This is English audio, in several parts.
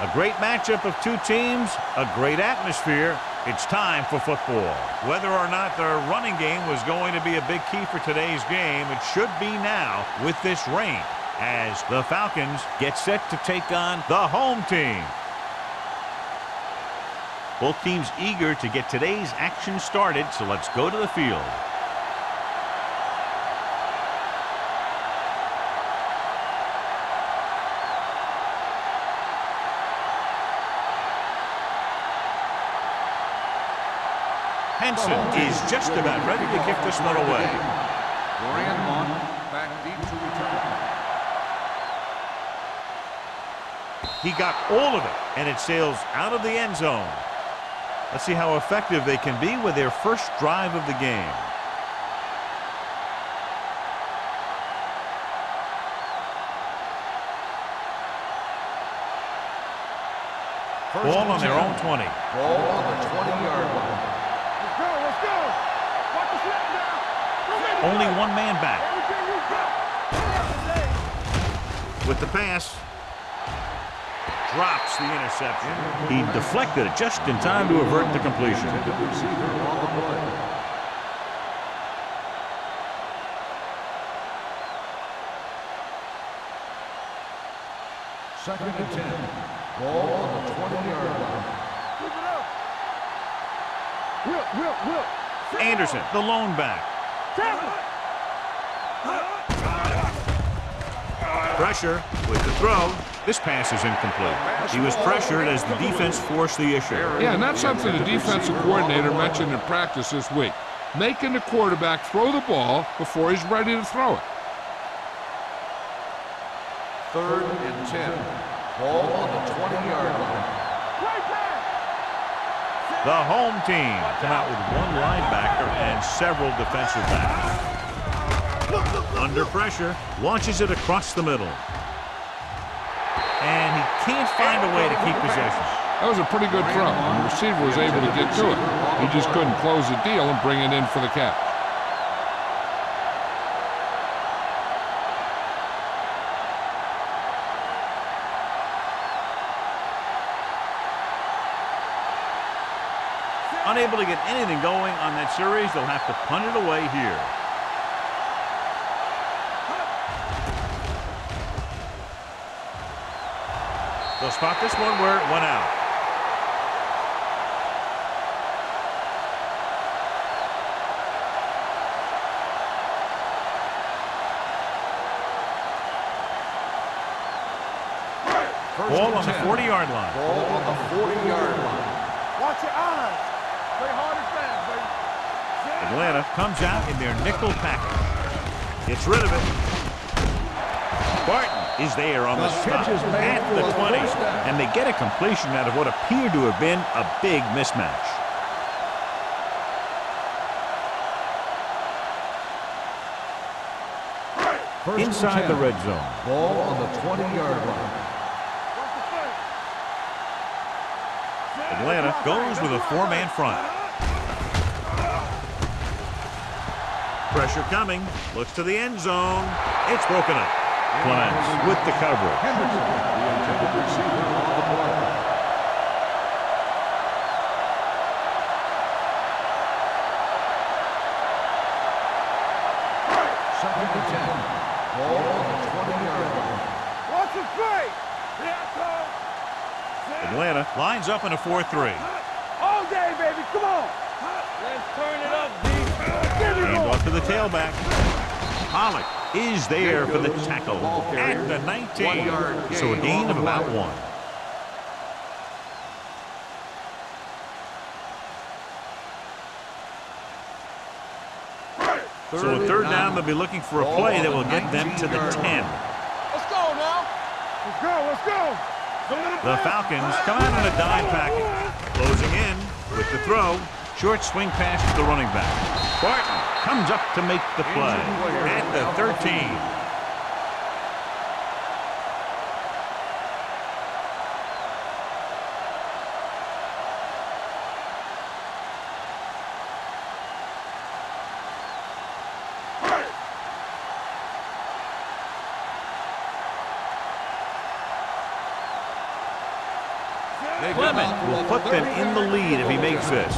A great matchup of two teams, a great atmosphere. It's time for football. Whether or not their running game was going to be a big key for today's game, it should be now with this rain as the Falcons get set to take on the home team. Both teams eager to get today's action started, so let's go to the field. Henson is just about ready to kick this one away. Grandmont back deep to return. He got all of it, and it sails out of the end zone. Let's see how effective they can be with their first drive of the game. Ball on their own 20. Ball on the 20-yard line. Let's go. Watch the snap now. Only one man back. With the pass. Drops the interception. He deflected it just in time to avert the completion. Second and 10. Ball on the 20-yard line. Will. Anderson, the lone back. Pressure with the throw. This pass is incomplete. He was pressured as the defense forced the issue. Yeah, and that's something the defensive coordinator mentioned in practice this week. Making the quarterback throw the ball before he's ready to throw it. Third and 10. Ball on the 20-yard line. The home team come out with one linebacker and several defensive backs. Under pressure, launches it across the middle. And he can't find a way to keep possession. That was a pretty good throw, and the receiver was able to get to it. He just couldn't close the deal and bring it in for the catch. Unable to get anything going on that series, they'll have to punt it away here. They'll spot this one where it went out. Ball on the 40-yard line. Ball on the 40-yard line. Watch your eyes. Play hard and fast, baby. Atlanta comes out in their nickel package. Gets rid of it. Barton is there on the stop at the 20, and they get a completion out of what appeared to have been a big mismatch. Inside the red zone. Ball on the 20-yard line. Atlanta goes with a four-man front. Pressure coming. Looks to the end zone. It's broken up. Clemens with the coverage. Henderson, the intended receiver on the play. Second and 10. Ball on the 20-yard line. Watch the play. Atlanta lines up in a 4-3. All day, baby. Come on. Let's turn it up, D. Hand off to the tailback. Pollock is there for the tackle at the 19. So a gain of about 1. So a third down, they'll be looking for a play that will get them to the 10. Let's go now. Let's go. The Falcons come out in a dime package. Closing in with the throw. Short swing pass to the running back. Barton comes up to make the play at the 13. Clement will put them in the lead if he makes this.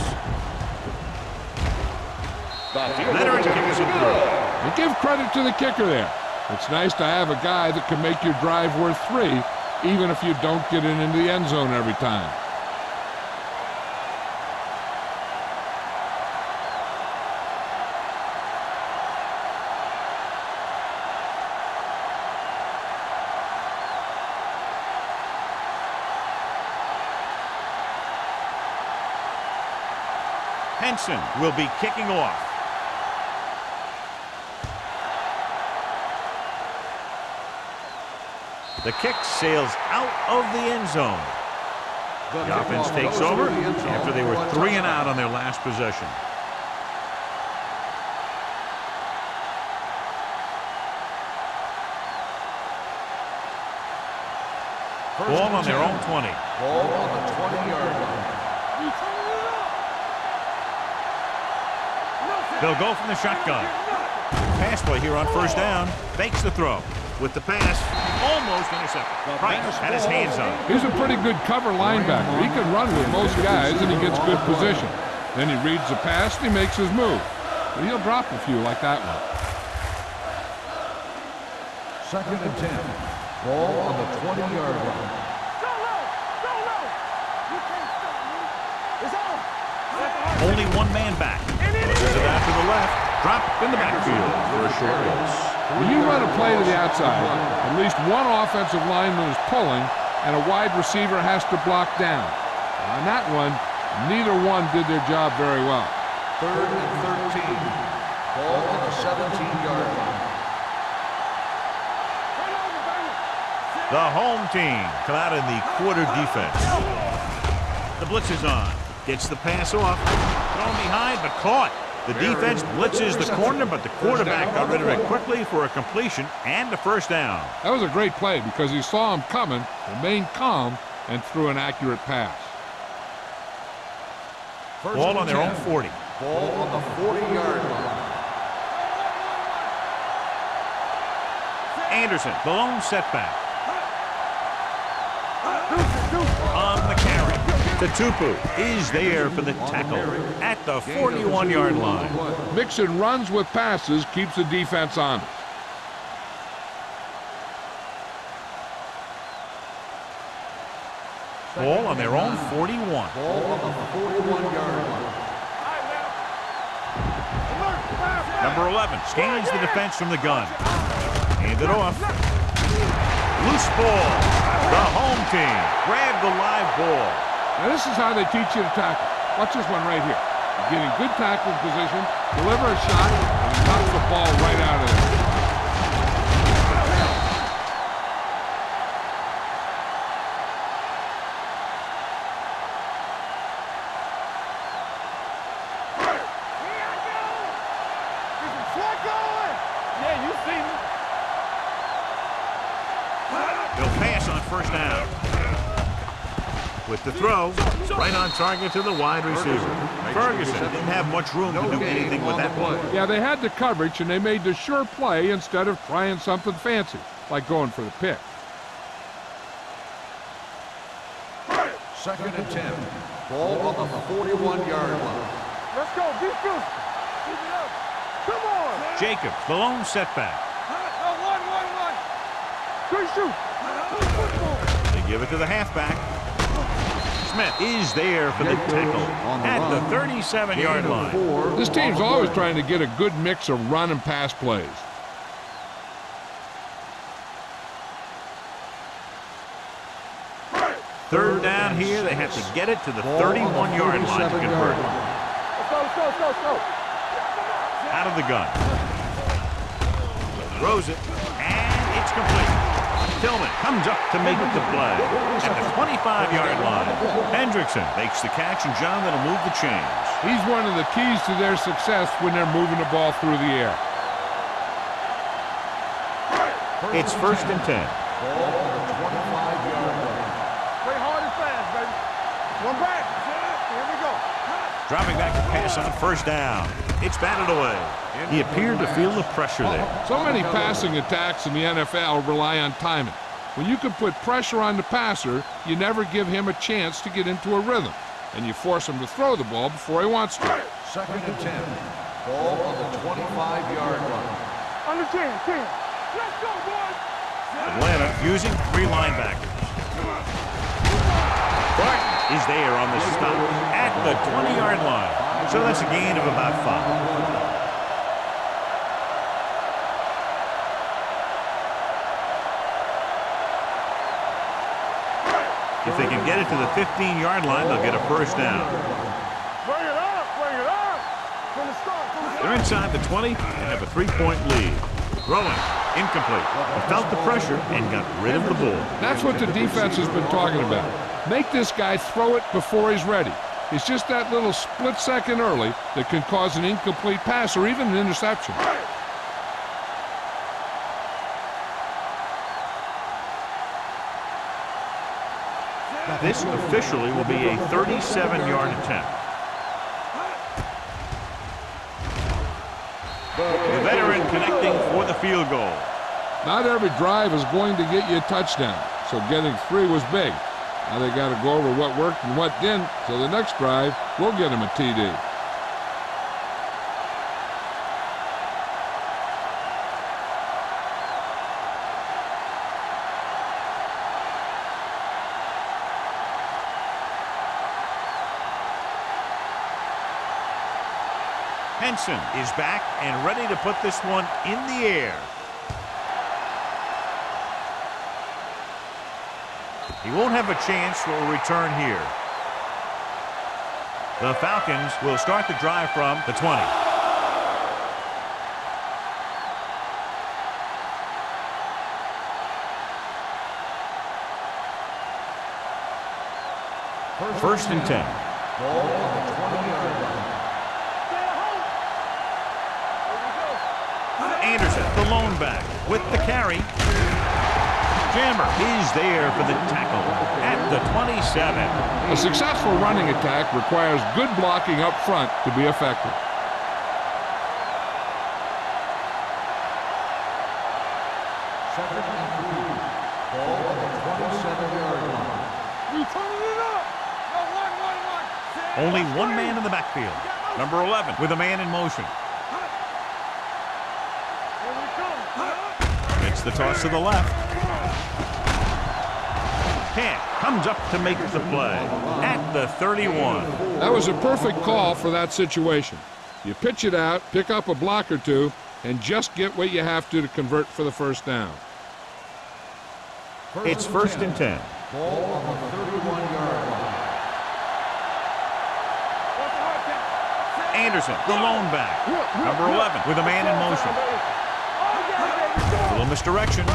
Leonard kicks it through. And give credit to the kicker there. It's nice to have a guy that can make your drive worth 3, even if you don't get it into the end zone every time. Henson will be kicking off. The kick sails out of the end zone. The offense takes over after they were 3 and out on their last possession. Ball on their own 20. Ball on the 20-yard line. They'll go from the shotgun. Pass play here on first down. Fakes the throw. With the pass, almost intercepted. Price had his hands on it. He's a pretty good cover linebacker. He can run with most guys, and he gets good position. Then he reads the pass, and he makes his move. But he'll drop a few like that one. 2nd and 10. Ball on the 20-yard line. Only one man back. Pushes it out to the left. Drop in the backfield for a short loss. When you run a play to the outside, at least one offensive lineman is pulling, and a wide receiver has to block down. On that one, neither one did their job very well. 3rd and 13. Ball on the 17-yard line. The home team come out in the quarter defense. The blitz is on. Gets the pass off. Thrown behind, but caught. The defense blitzes the corner, but the quarterback got rid of it quickly for a completion and a first down. That was a great play because he saw him coming, remained calm, and threw an accurate pass. Ball on their own 40. Ball on the 40-yard line. Anderson, the lone setback. On the carry. Tupu is there for the tackle at the 41-yard line. Mixing runs with passes keeps the defense honest. Ball on their own 41. Ball on the 41-yard line. Number 11 scans the defense from the gun. Hand it off. Loose ball. The home team grab the live ball. Now this is how they teach you to tackle. Watch this one right here. You get in good tackling position, deliver a shot, and knock the ball right out of there. Yeah, you see me. They'll pass on first down. With the throw, right on target to the wide receiver. Ferguson didn't have much room to do anything with that play. Yeah, they had the coverage, and they made the sure play instead of trying something fancy, like going for the pick. 2nd and 10. Ball on the 41-yard line. Let's go, defense. Keep it up. Come on. Jacobs, the lone setback. Good shoot. They give it to the halfback. Smith is there for the tackle at the 37-yard line. This team's always trying to get a good mix of run and pass plays. Third down here, they have to get it to the 31-yard line to convert. Let's go. Out of the gun. Throws it, and it's complete. Tillman comes up to make the play at the 25-yard line. Hendrickson makes the catch, and John, that'll move the chains. He's one of the keys to their success when they're moving the ball through the air. It's 1st and 10. Ball on the 25-yard line. Play hard and fast, baby. One back. Here we go. Dropping back to pass on first down. It's batted away. He appeared to feel the pressure there. So many passing attacks in the NFL rely on timing. When you can put pressure on the passer, you never give him a chance to get into a rhythm, and you force him to throw the ball before he wants to. 2nd and 10. Ball on the 25-yard line. Under 10. Let's go, boys. Atlanta using 3 linebackers. Barton is there on the stop at the 20-yard line. So that's a gain of about 5. If they can get it to the 15-yard line, they'll get a first down. Bring it up. From the start. They're inside the 20 and have a 3-point lead. Throwing, incomplete. He felt the pressure and got rid of the ball. That's what the defense has been talking about. Make this guy throw it before he's ready. It's just that little split second early that can cause an incomplete pass or even an interception. This officially will be a 37-yard attempt. The veteran connecting for the field goal. Not every drive is going to get you a touchdown, so getting 3 was big. Now they got to go over what worked and what didn't, so the next drive will get him a TD. Henson is back and ready to put this one in the air. He won't have a chance for a return here. The Falcons will start the drive from the 20. First and 10. Ball on the 20-yard line. Anderson, the lone back, with the carry. Jammer is there for the tackle at the 27. A successful running attack requires good blocking up front to be effective. Second and 3. Ball on the 27-yard line. We turning it up. Only one man in the backfield. Number 11 with a man in motion. It's the toss to the left. Camp comes up to make the play at the 31. That was a perfect call for that situation. You pitch it out, pick up a block or two, and just get what you have to convert for the first down. It's first and 10. Ball on the 31-yard line. Anderson, the lone back. Number 11 with a man in motion. A little misdirection.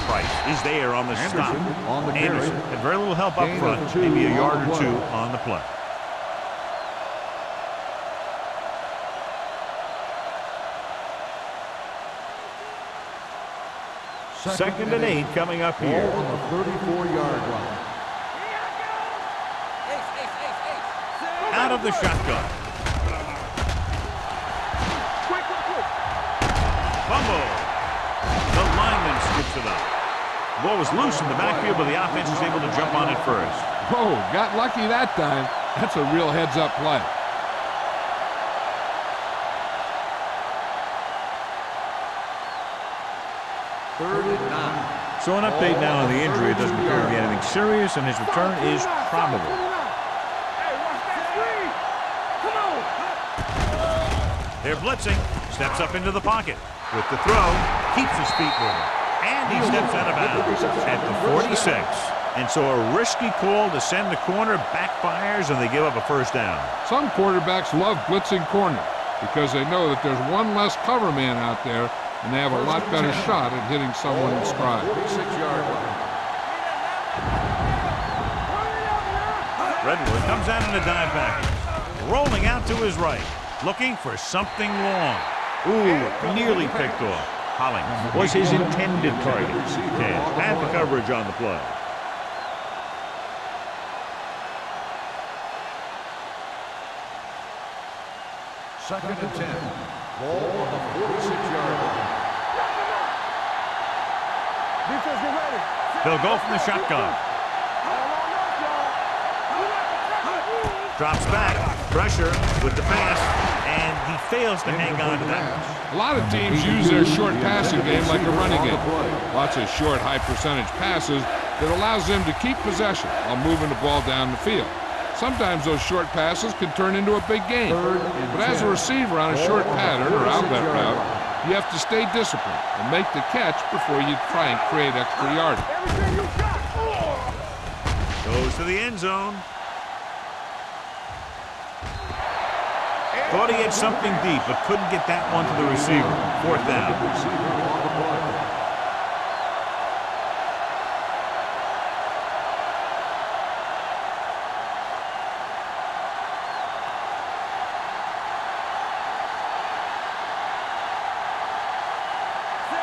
Price is there on the stop. On the carry. Anderson had very little help up front, maybe a yard or 2 on the play. Second and 8 coming up Ball here. on the 34-yard line. Out of the shotgun. Fumble. The lineman skips it up. The ball was loose in the backfield, but the offense was able to jump on it first. Oh, got lucky that time. That's a real heads-up play. Third and 9. So an update now on the injury. It doesn't appear to be anything serious, and his return is probable. They're blitzing. Steps up into the pocket. With the throw, keeps his feet moving. And he steps out of bounds at the 46. And so a risky call to send the corner backfires, and they give up a first down. Some quarterbacks love blitzing corner because they know that there's one less cover man out there, and they have a lot better shot at hitting someone in stride. 46-yard line. Redwood comes out in a dive package. Rolling out to his right. Looking for something long. Ooh, nearly picked off. Hollings was his intended target. And had the coverage on the play. Second and 10. Ball on the 46-yard line. Defense, get ready. They'll go from the shotgun. Drops back, pressure with the pass, and he fails to hang on to that. A lot of teams use their short passing game like a running game. Lots of short, high-percentage passes that allows them to keep possession while moving the ball down the field. Sometimes those short passes can turn into a big game. But as a receiver on a short pattern or outlet route, you have to stay disciplined and make the catch before you try and create extra yardage. Everything you got. Goes to the end zone. Thought he had something deep, but couldn't get that one to the receiver. 4th down.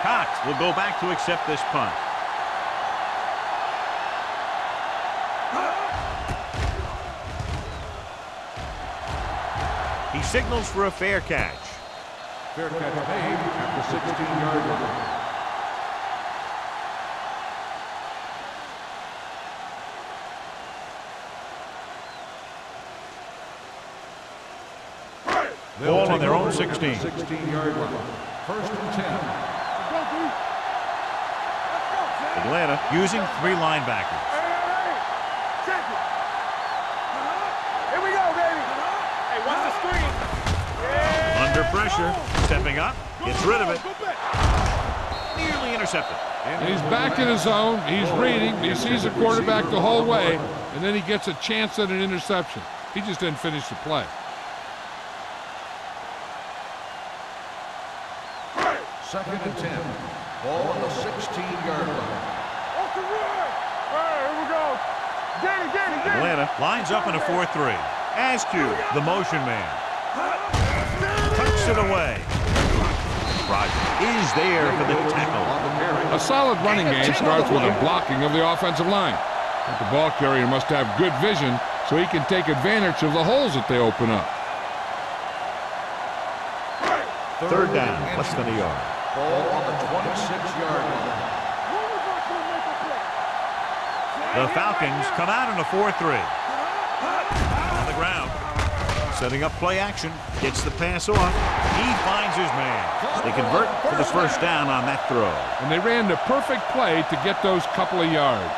Cox will go back to accept this punt. He signals for a fair catch. Fair catch made at the 16-yard line. Ball on their own 16. 16-yard line. 1st and 10. Atlanta using 3 linebackers. Check it. Here we go, baby. Hey, watch the screen. Under pressure, stepping up, gets rid of it. Nearly intercepted. And he's back in his zone. He's reading. He sees the quarterback the whole way, and then he gets a chance at an interception. He just didn't finish the play. 2nd and 10. Ball on the 16-yard line. Off the run. All right, here we go. Get it. Atlanta lines up in a 4-3. Askew, the motion man. Tucks it away. Rogers is there for the tackle. A solid running game starts with a blocking of the offensive line. But the ball carrier must have good vision so he can take advantage of the holes that they open up. 3rd down, less than a yard. Ball on the 26-yard line. The Falcons come out in a 4-3. On the ground. Setting up play action. Gets the pass off. He finds his man. They convert for the 1st down on that throw. And they ran the perfect play to get those couple of yards.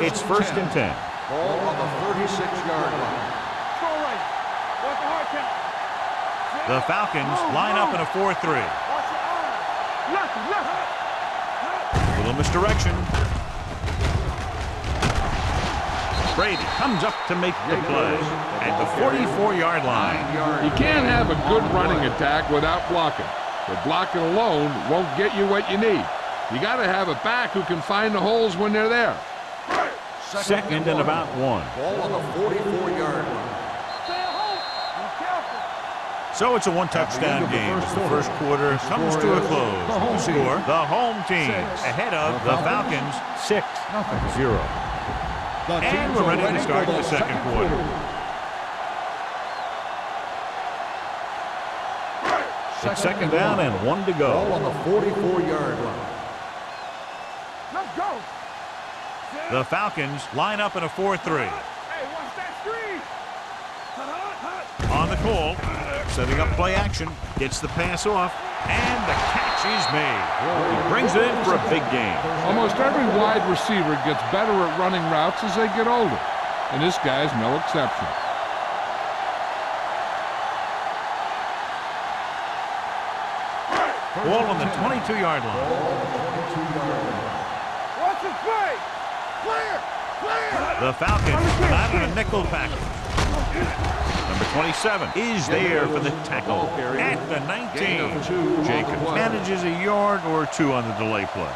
It's 1st and 10. Ball on the 36-yard line. The Falcons line up in a 4-3. Little misdirection. Brady comes up to make the play at the 44-yard line. You can't have a good running attack without blocking. But blocking alone won't get you what you need. You got to have a back who can find the holes when they're there. 2nd and about 1. Ball on the 44-yard line. So it's a 1-touchdown game as the 1st quarter comes to a close. The score, the home team ahead of the Falcons 6-0. And we're ready to start the 2nd quarter. It's 2nd down and 1 to go. Ball on the 44-yard line. Let's go. The Falcons line up in a 4-3. Hey, watch that screen. On the call, setting up play action, gets the pass off, and the catch is made. He brings it in for a big game. Almost every wide receiver gets better at running routes as they get older, and this guy's no exception. Ball on the 22-yard line. Watch the play. Clear. The Falcons come out in a nickel package. Number 27 is there for the tackle at the 19. Jacobs manages a yard or 2 on the delay play.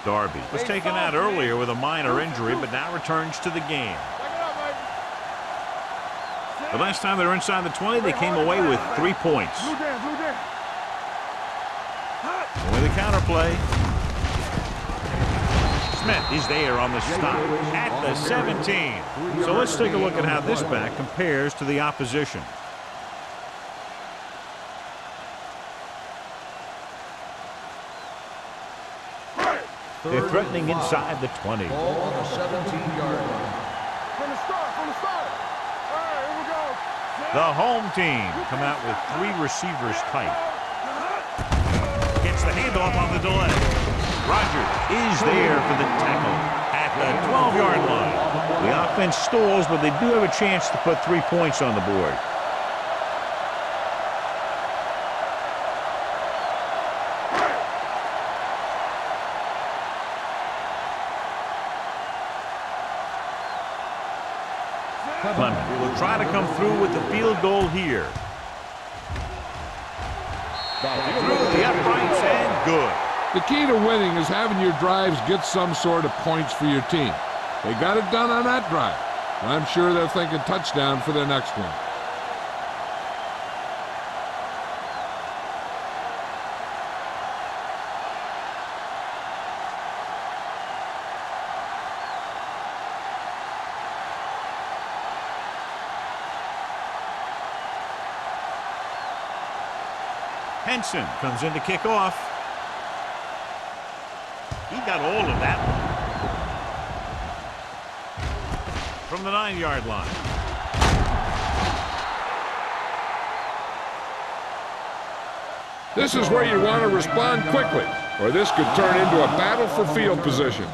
Darby was taken out earlier with a minor injury, but now returns to the game. The last time they were inside the 20, they came away with 3 points. With a counter play. Smith is there on the stop at the 17. So let's take a look at how this back compares to the opposition. They're threatening inside the 20. Ball on the 17-yard line. From the start. All right, here we go. The home team come out with 3 receivers tight. Gets the handoff on the delay. Rogers is there for the tackle at the 12-yard line. The offense stalls, but they do have a chance to put 3 points on the board. Clement will try to come through with the field goal here. Through the uprights and good. The key to winning is having your drives get some sort of points for your team. They got it done on that drive. And I'm sure they're thinking touchdown for their next one. Henson comes in to kick off. He got all of that one. From the 9-yard line. This is where you want to respond quickly, or this could turn into a battle for field position.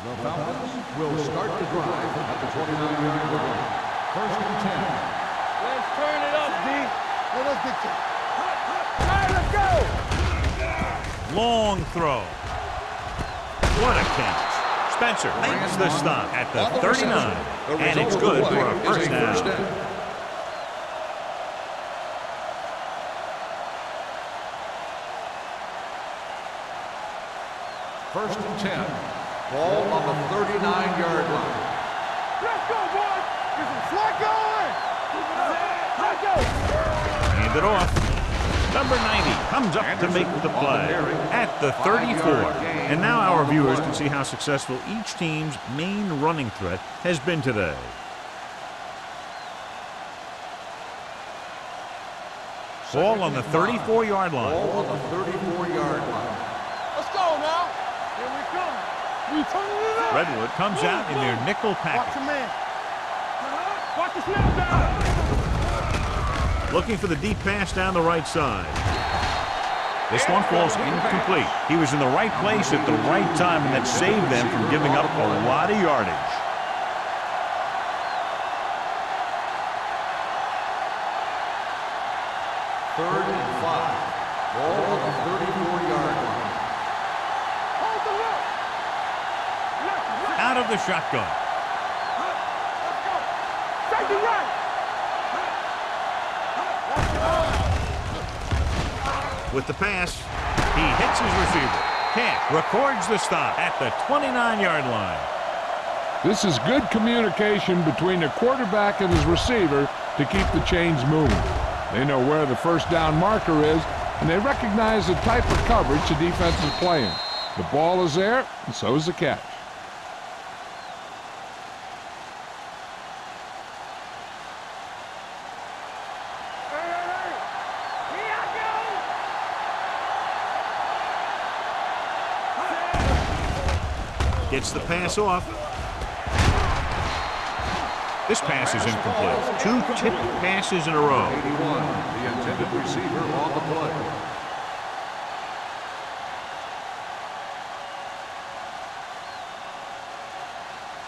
The Falcons will start the drive at the 29-yard line. First and 10. Let's turn it up, D. Let's get you. All right, let's go. Long throw. What a catch. Spencer makes the stop at the 39. And it's good for a first down. First and 10. Ball on the 39-yard line. Let's go, boys. Get some slack going. Let's go. Hand it off. Number 90 comes up to make the play at the 34. And now our viewers can see how successful each team's main running threat has been today. Ball on the 34-yard line. Ball on the 34-yard line. Let's go now. Here we come. We turning it up. Redwood comes out in their nickel Watch package. your man. Watch the snap down. Looking for the deep pass down the right side. This one falls incomplete. He was in the right place at the right time, and that saved them from giving up a lot of yardage. Third and 5. Ball on the 34-yard line. Hold the left. Out of the shotgun. Let's go. Safety right. With the pass, he hits his receiver. Camp records the stop at the 29-yard line. This is good communication between the quarterback and his receiver to keep the chains moving. They know where the first down marker is, and they recognize the type of coverage the defense is playing. The ball is there, and so is the catch. Gets the pass off. This pass is incomplete. 2 tipped passes in a row. 81, the intended receiver on the play.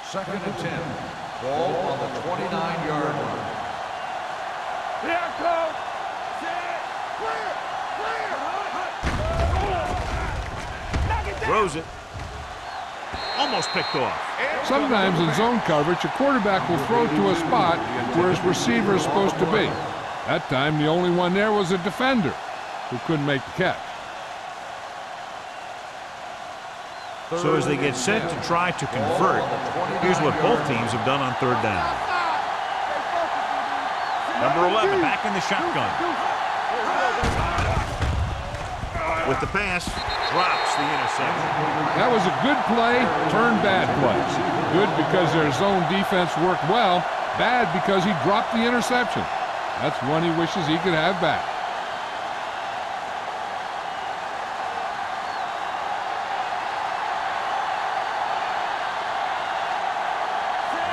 Second and 10. Ball on the 29-yard line. Here it comes. Set. Clear. Knock it down. Throws it. Almost picked off. Sometimes in zone coverage, a quarterback will throw to a spot where his receiver is supposed to be. That time, the only one there was a defender who couldn't make the catch. So as they get set to try to convert, here's what both teams have done on third down. Number 11 back in the shotgun. With the pass, drops the interception. That was a good play, turned bad play. Good because their zone defense worked well. Bad because he dropped the interception. That's one he wishes he could have back.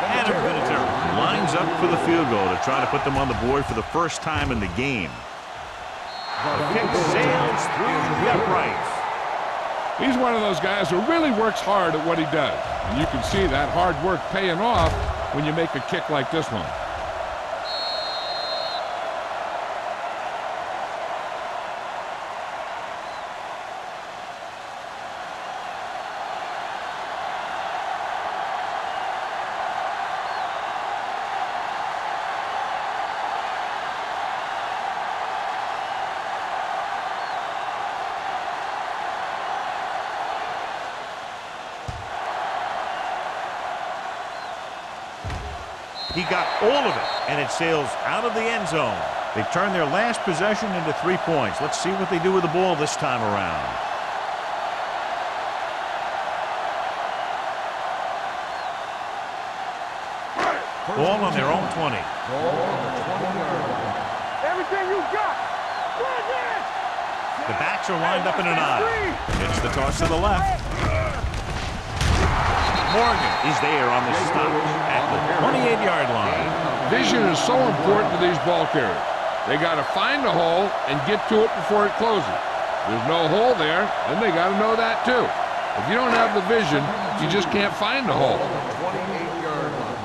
Adam Vinatieri lines up for the field goal to try to put them on the board for the first time in the game. The kick sails through the uprights. He's one of those guys who really works hard at what he does. And you can see that hard work paying off when you make a kick like this one. He got all of it, and it sails out of the end zone. They turn their last possession into 3 points. Let's see what they do with the ball this time around. Ball on their own 20. Everything you got. The backs are lined up in an eye. It's the toss to the left. Morgan is there on the stop at the 28-yard line. Vision is so important to these ball carriers. They got to find the hole and get to it before it closes. There's no hole there, then they got to know that too. If you don't have the vision, you just can't find the hole. 28-yard line.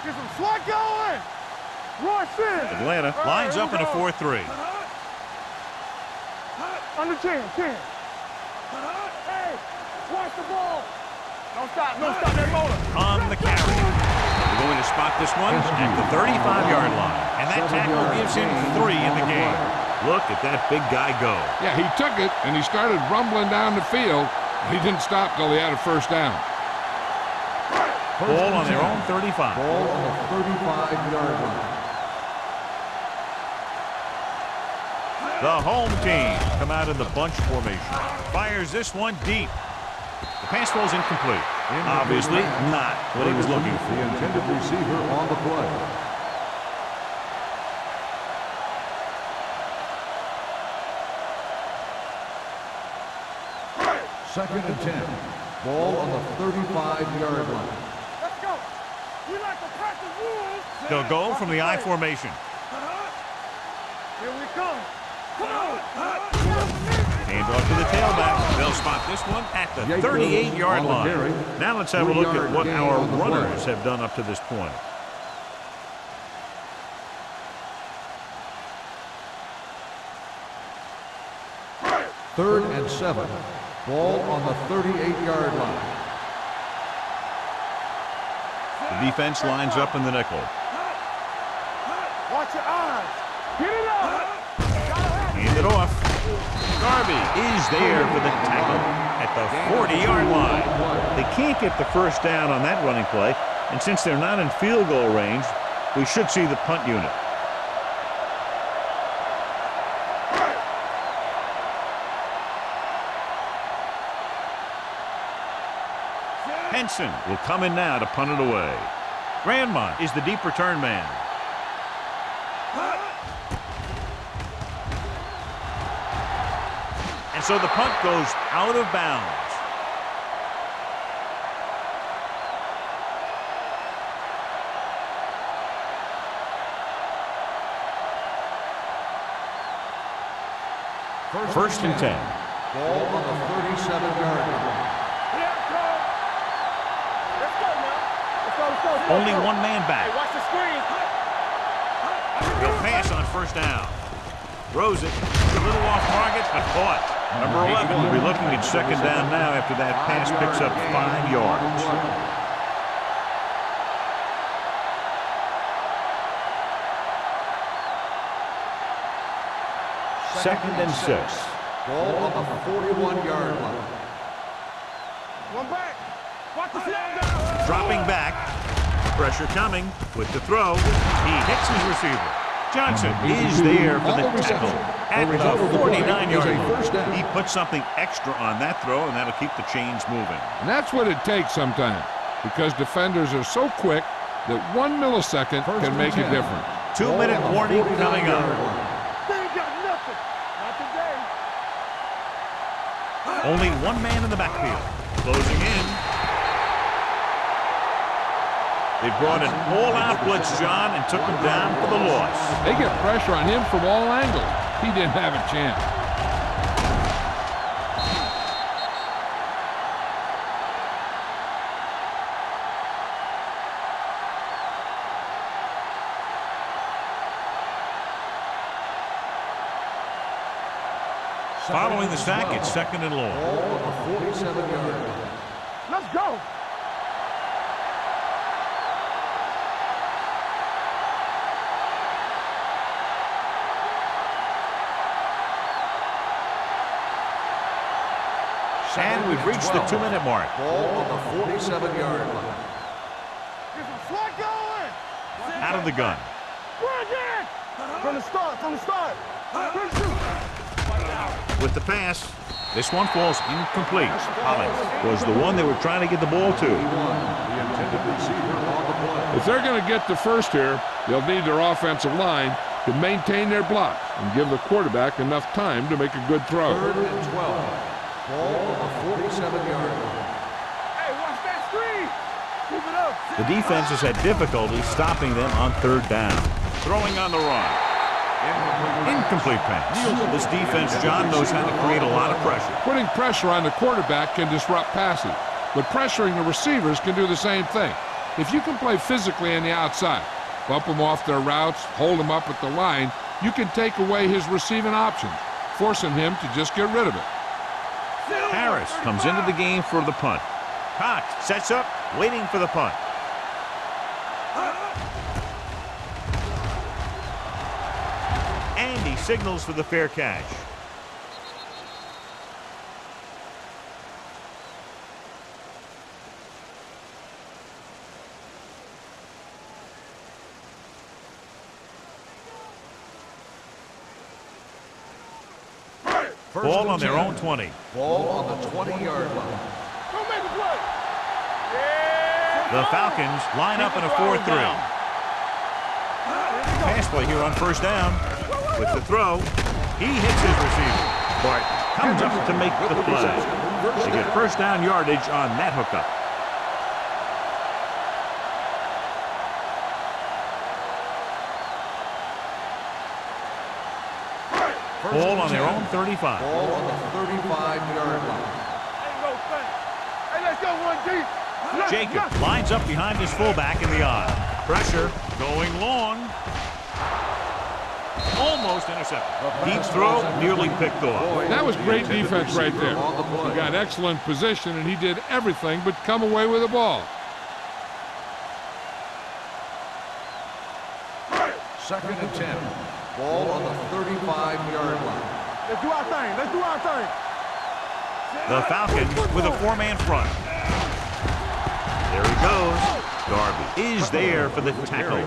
Get some swat going. Rush in. Atlanta lines up in a 4-3. Under 10. Hey, watch the ball. Don't stop that motor. On the carry. They're going to spot this one at the 35-yard line. And that tackle gives him 3 in the game. Look at that big guy go. Yeah, he took it, and he started rumbling down the field. He didn't stop till he had a first down. Ball on their own 35. Ball on the 35-yard line. The home team come out in the bunch formation. Fires this one deep. The pass falls incomplete. Obviously not what he was looking for. The intended receiver on the play. Second and 10. Ball on the 35-yard line. Let's go. We like to practice rules. They'll go from the I formation. Here we come. Come on. Hand off to the tailback. They'll spot this one at the 38-yard line. Now let's have a look at what our runners have done up to this point. Third and 7. Ball on the 38-yard line. The defense lines up in the nickel. Watch your eyes. Get it up. Hand it off. Darby is there for the tackle at the 40-yard line. They can't get the first down on that running play, and since they're not in field goal range, we should see the punt unit. Henson will come in now to punt it away. Grandmont is the deep return man. And so the punt goes out of bounds. First and 10. Ball on the 37-yard line. Only one man back. Hey, watch the screen. He'll pass on first down. Throws it. A little off target, but caught. Number 11 will be looking at second down now after that pass picks up 5 yards. Second and 6. Ball on the 41-yard line. One back. Watch the snap down. Dropping back. Pressure coming with the throw. He hits his receiver. Johnson is there for the tackle at the 49-yard line. He put something extra on that throw, and that'll keep the chains moving. And that's what it takes sometimes, because defenders are so quick that 1 millisecond can make a difference. 2-minute warning coming up. They ain't got nothing. Not today. Only one man in the backfield. Closing in. They brought an all-out blitz, John, and took him down for the loss. They get pressure on him from all angles. He didn't have a chance. Following the sack, it's 2nd and long. Ball on the 47-yard line. Let's go. And we've reached the 2-minute mark. Ball on the 47-yard line. Get some slack going. Out of the gun. Run again. From the start. With the pass, this one falls incomplete. Collins was the one they were trying to get the ball to. The intended receiver on the play. If they're going to get the first here, they'll need their offensive line to maintain their block and give the quarterback enough time to make a good throw. 3rd and 12. Ball on the 47-yard line. Hey, watch that screen. Keep it up. The defense has had difficulty stopping them on 3rd down. Throwing on the run. Incomplete pass. This defense, John, knows how to create a lot of pressure. Putting pressure on the quarterback can disrupt passing, but pressuring the receivers can do the same thing. If you can play physically on the outside, bump them off their routes, hold them up at the line, you can take away his receiving options, forcing him to just get rid of it. Harris comes into the game for the punt. Cox sets up, waiting for the punt. And he signals for the fair catch. Ball on their own 20. Ball on the 20-yard line. Don't make a play. The Falcons line up in a 4-3. Pass play here on 1st down. With the throw, he hits his receiver. But comes up to make the play. They get 1st down yardage on that hookup. Ball on their own 35. Ball on the 35-yard line. Ain't no thing. Hey, let's go one deep. Jacob lines up behind his fullback in the eye. Pressure going long. Almost intercepted. Deep throw, nearly picked off. That was great defense right there. He got excellent position, and he did everything but come away with the ball. 2nd and 10. Ball on the 35-yard line. Let's do our thing. The Falcons with a 4-man front. There he goes. Darby is there for the tackle.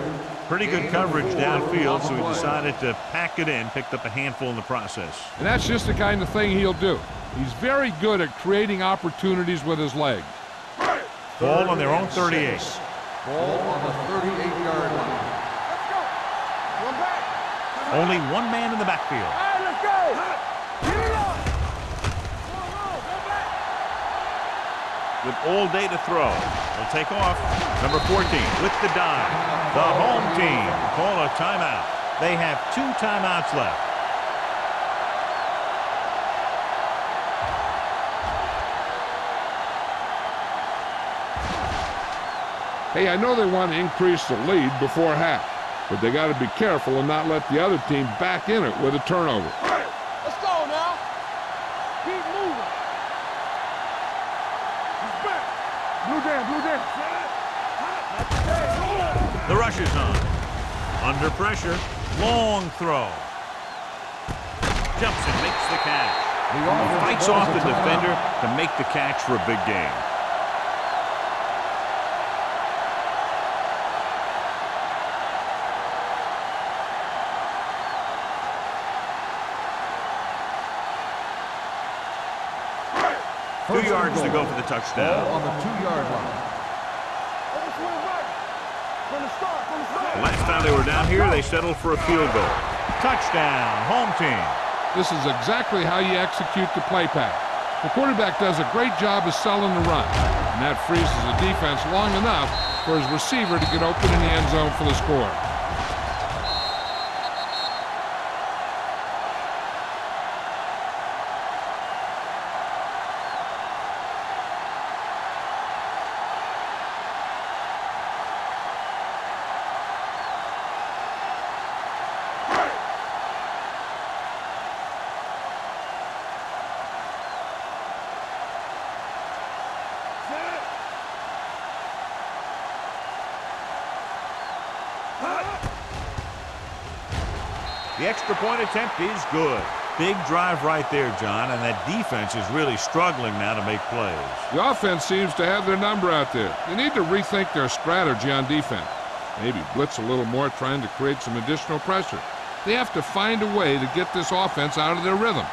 Pretty good coverage downfield, so he decided to pack it in, picked up a handful in the process. And that's just the kind of thing he'll do. He's very good at creating opportunities with his legs. Ball on their own 38. Ball on the 38-yard line. Let's go. One back. Only one man in the backfield. All right, let's go. Get it up. Go back. With all day to throw. He'll take off. Number 14 with the dive. The home team call a timeout. They have 2 timeouts left. Hey, I know they want to increase the lead before half, but they got to be careful and not let the other team back in it with a turnover. Let's go now. Keep moving. He's back. Blue down. The rush is on. Under pressure. Long throw. Jumps and makes the catch. Fights off the defender to make the catch for a big game. 2 yards to go for the touchdown. On the 2-yard line. The last time they were down here, they settled for a field goal. Touchdown, home team. This is exactly how you execute the play pass. The quarterback does a great job of selling the run, and that freezes the defense long enough for his receiver to get open in the end zone for the score. The extra point attempt is good. Big drive right there, John, and that defense is really struggling now to make plays. The offense seems to have their number out there. They need to rethink their strategy on defense. Maybe blitz a little more, trying to create some additional pressure. They have to find a way to get this offense out of their rhythm.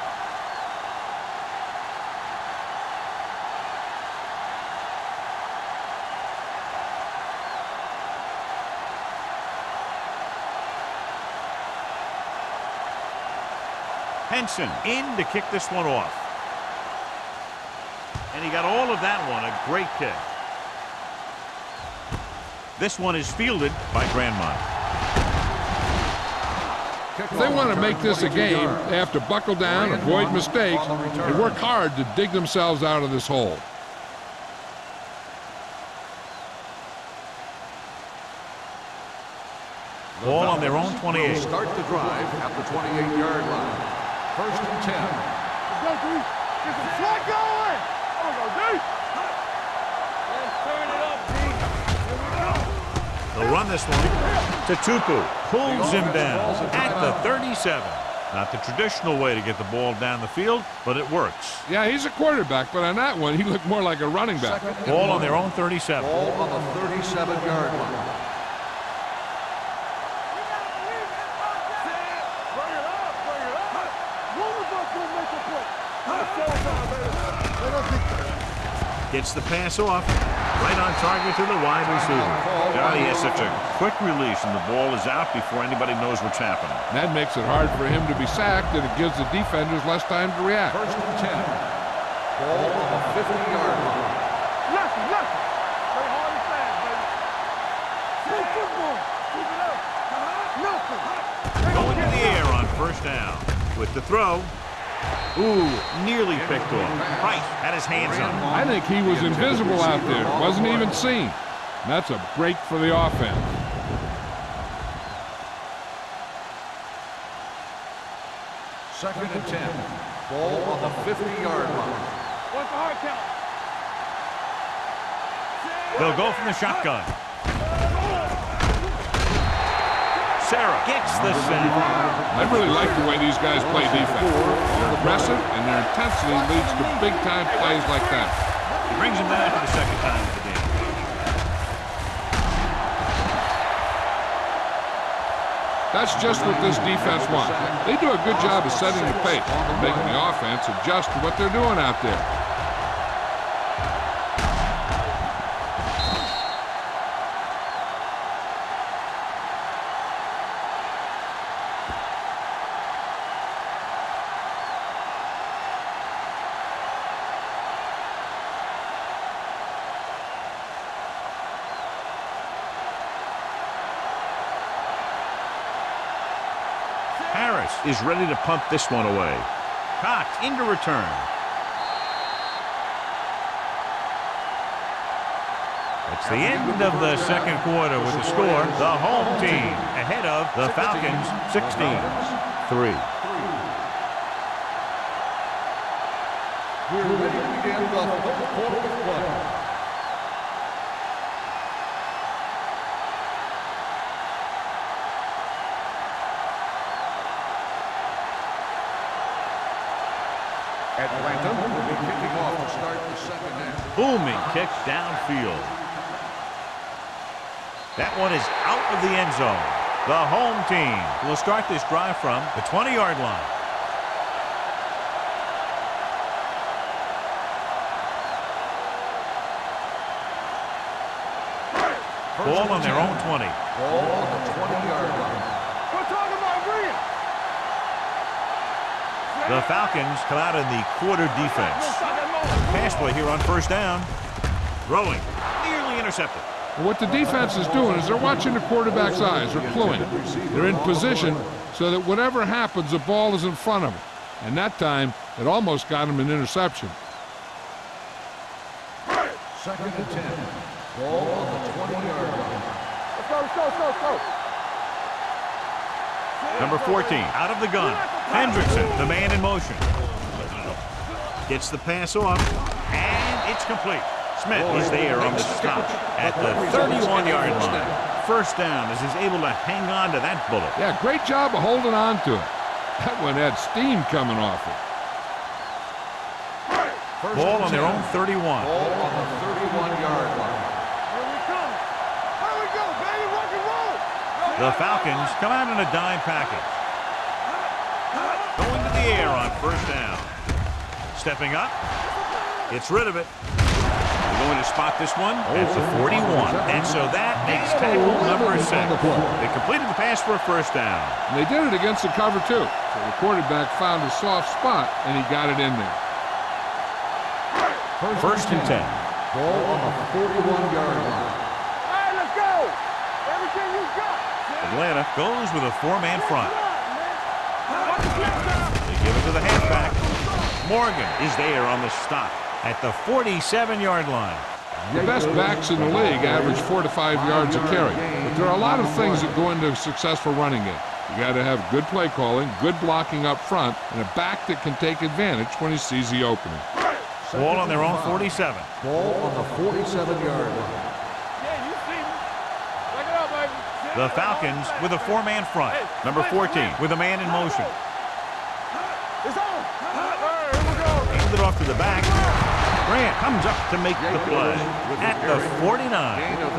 Henson in to kick this one off. And he got all of that one, a great kick. This one is fielded by Grandmont. If they want to make this a game, they have to buckle down, avoid mistakes, and work hard to dig themselves out of this hole. Ball on their own 28. Start the drive at the 28-yard line. 1st and 10. Let's go, D. Get some slack going. There we go, D. Let's turn it up, D. Here we go. They'll run this one to Tupu. Pulls him down at the 37. Not the traditional way to get the ball down the field, but it works. Yeah, he's a quarterback, but on that one, he looked more like a running back. Ball on their own 37. Ball on the 37-yard line. Gets the pass off. Right on target to the wide receiver. God, he has such a quick release, and the ball is out before anybody knows what's happening. That makes it hard for him to be sacked, and it gives the defenders less time to react. 1st and 10. Ball on the 50-yard line. Lefty. Play hard and fast, baby. Play football. Keep it up. Nothing. Going to the air on 1st down. With the throw. Ooh, nearly picked off. Price had his hands on him. I think he was invisible out there. Wasn't even seen. And that's a break for the offense. Second and 10. Ball on the 50-yard line. What's the hard count? They'll go from the shotgun. Sarah gets the sack. I really like the way these guys play defense. They're aggressive, and their intensity leads to big-time plays like that. He brings him down for the 2nd time of the game. That's just what this defense wants. They do a good job of setting the pace, making the offense adjust to what they're doing out there. Harris is ready to punt this one away. Cox into return. It's the end of the 2nd quarter with the score. The home team ahead of the Falcons 16-3. We're ready to begin the 4th quarter of play. Atlanta will be kicking off to start the 2nd half. Booming kick downfield. That one is out of the end zone. The home team will start this drive from the 20-yard line. Ball on their own 20. Ball on the 20-yard line. We're talking about Green. The Falcons come out in the quarter defense. Pass play here on first down. Throwing. Nearly intercepted. What the defense is doing is they're watching the quarterback's eyes. They're cluing. They're in position so that whatever happens, the ball is in front of them. And that time, it almost got him an interception. Second and 10. Ball on the 20-yard line. Let's go. Number 14, out of the gun. Hendrickson, the man in motion. Gets the pass off, and it's complete. Smith is there on the stop at the 31-yard line. First down as he's able to hang on to that bullet. Yeah, great job of holding on to it. That one had steam coming off it. Ball on their own 31. Ball on the 31-yard line. Here we come. Here we go, baby. Rock and roll. The Falcons come out in a dime package. Going to the air on first down. Stepping up. Gets rid of it. They're going to spot this one at the 41. And so that makes tackle number 6. They completed the pass for a first down. And they did it against the cover, too. So the quarterback found a soft spot, and he got it in there. First and 10. Ball on the 41-yard line. All right, let's go. Everything you got. Atlanta goes with a 4-man front. They give it to the halfback. Morgan is there on the stop at the 47-yard line. The best backs in the league average 4 to 5 yards a carry. But there are a lot of things that go into a successful running game. You got to have good play calling, good blocking up front, and a back that can take advantage when he sees the opening. Ball on their own 47. Ball on the 47-yard line. Yeah, you see me. Back it up, baby. The Falcons with a 4-man front. Number 14 with a man in motion. It's on. All right, here we go. Handed off to the back. Grant comes up to make the play at the 49.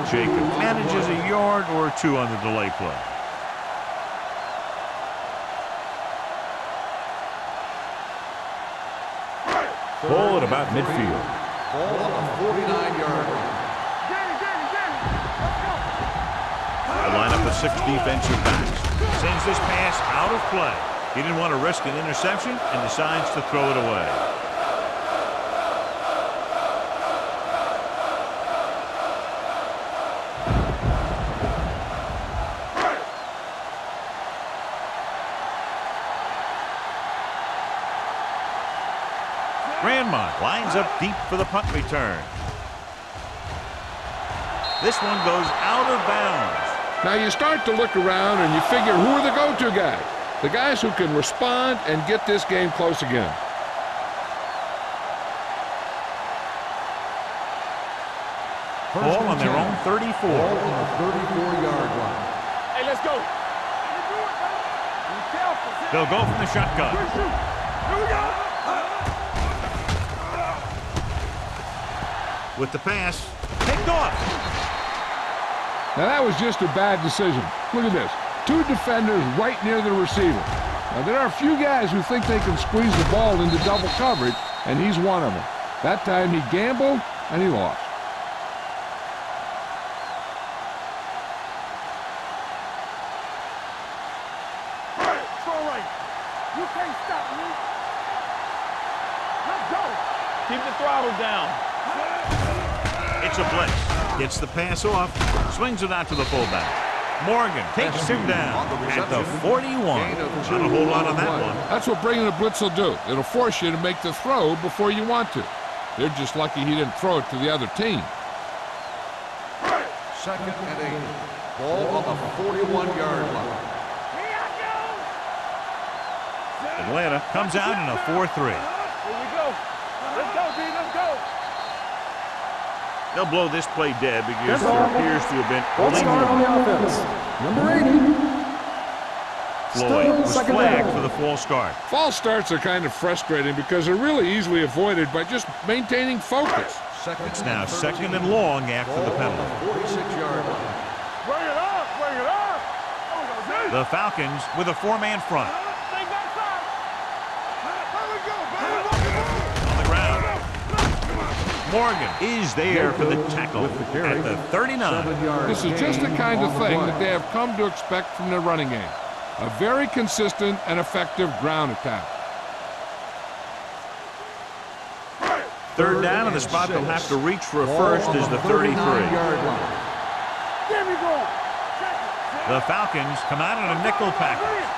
Jacob manages a yard or 2 on the delay play. Ball at about midfield. Ball on the 49-yard line. Danny. Let's go. A lineup of 6 defensive backs. Sends this pass out of play. He didn't want to risk an interception and decides to throw it away. Grandmont lines up deep for the punt return. This one goes out of bounds. Now you start to look around and you figure, who are the go-to guys? The guys who can respond and get this game close again. Ball on their own 34. Ball on the 34-yard line. Hey, let's go. Be careful. They'll go from the shotgun. Here we go. With the pass, picked off. Now that was just a bad decision. Look at this. 2 defenders right near the receiver. Now there are a few guys who think they can squeeze the ball into double coverage, and he's one of them. That time he gambled, and he lost. Throw right. You can't stop me. Let's go. Keep the throttle down. It's a blitz. Gets the pass off. Swings it out to the fullback. Morgan takes him down at the 41. Got to hold on that one. That's what bringing a blitz will do. It'll force you to make the throw before you want to. They're just lucky he didn't throw it to the other team. Second and 8. Ball on the 41-yard line. Atlanta comes out in a 4-3. Here we go. Let's go, D. Let's go. They'll blow this play dead because there appears to have been Let's start on the offense. Number 80. Floyd was Second flagged down. for the false start. False starts are kind of frustrating because they're really easily avoided by just maintaining focus. It's now 2nd and long after the penalty. 46-yard line. Bring it up. Bring it up. Here we go, D. The Falcons with a 4-man front. Stay backside. Here we go, baby. Rock and roll. On the ground. Morgan is there for the tackle at the 39. This is just the kind of thing that they have come to expect from their running game. A very consistent and effective ground attack. Third down, and the spot they'll have to reach for a first is the 33. There we go. The Falcons come out in a nickel package.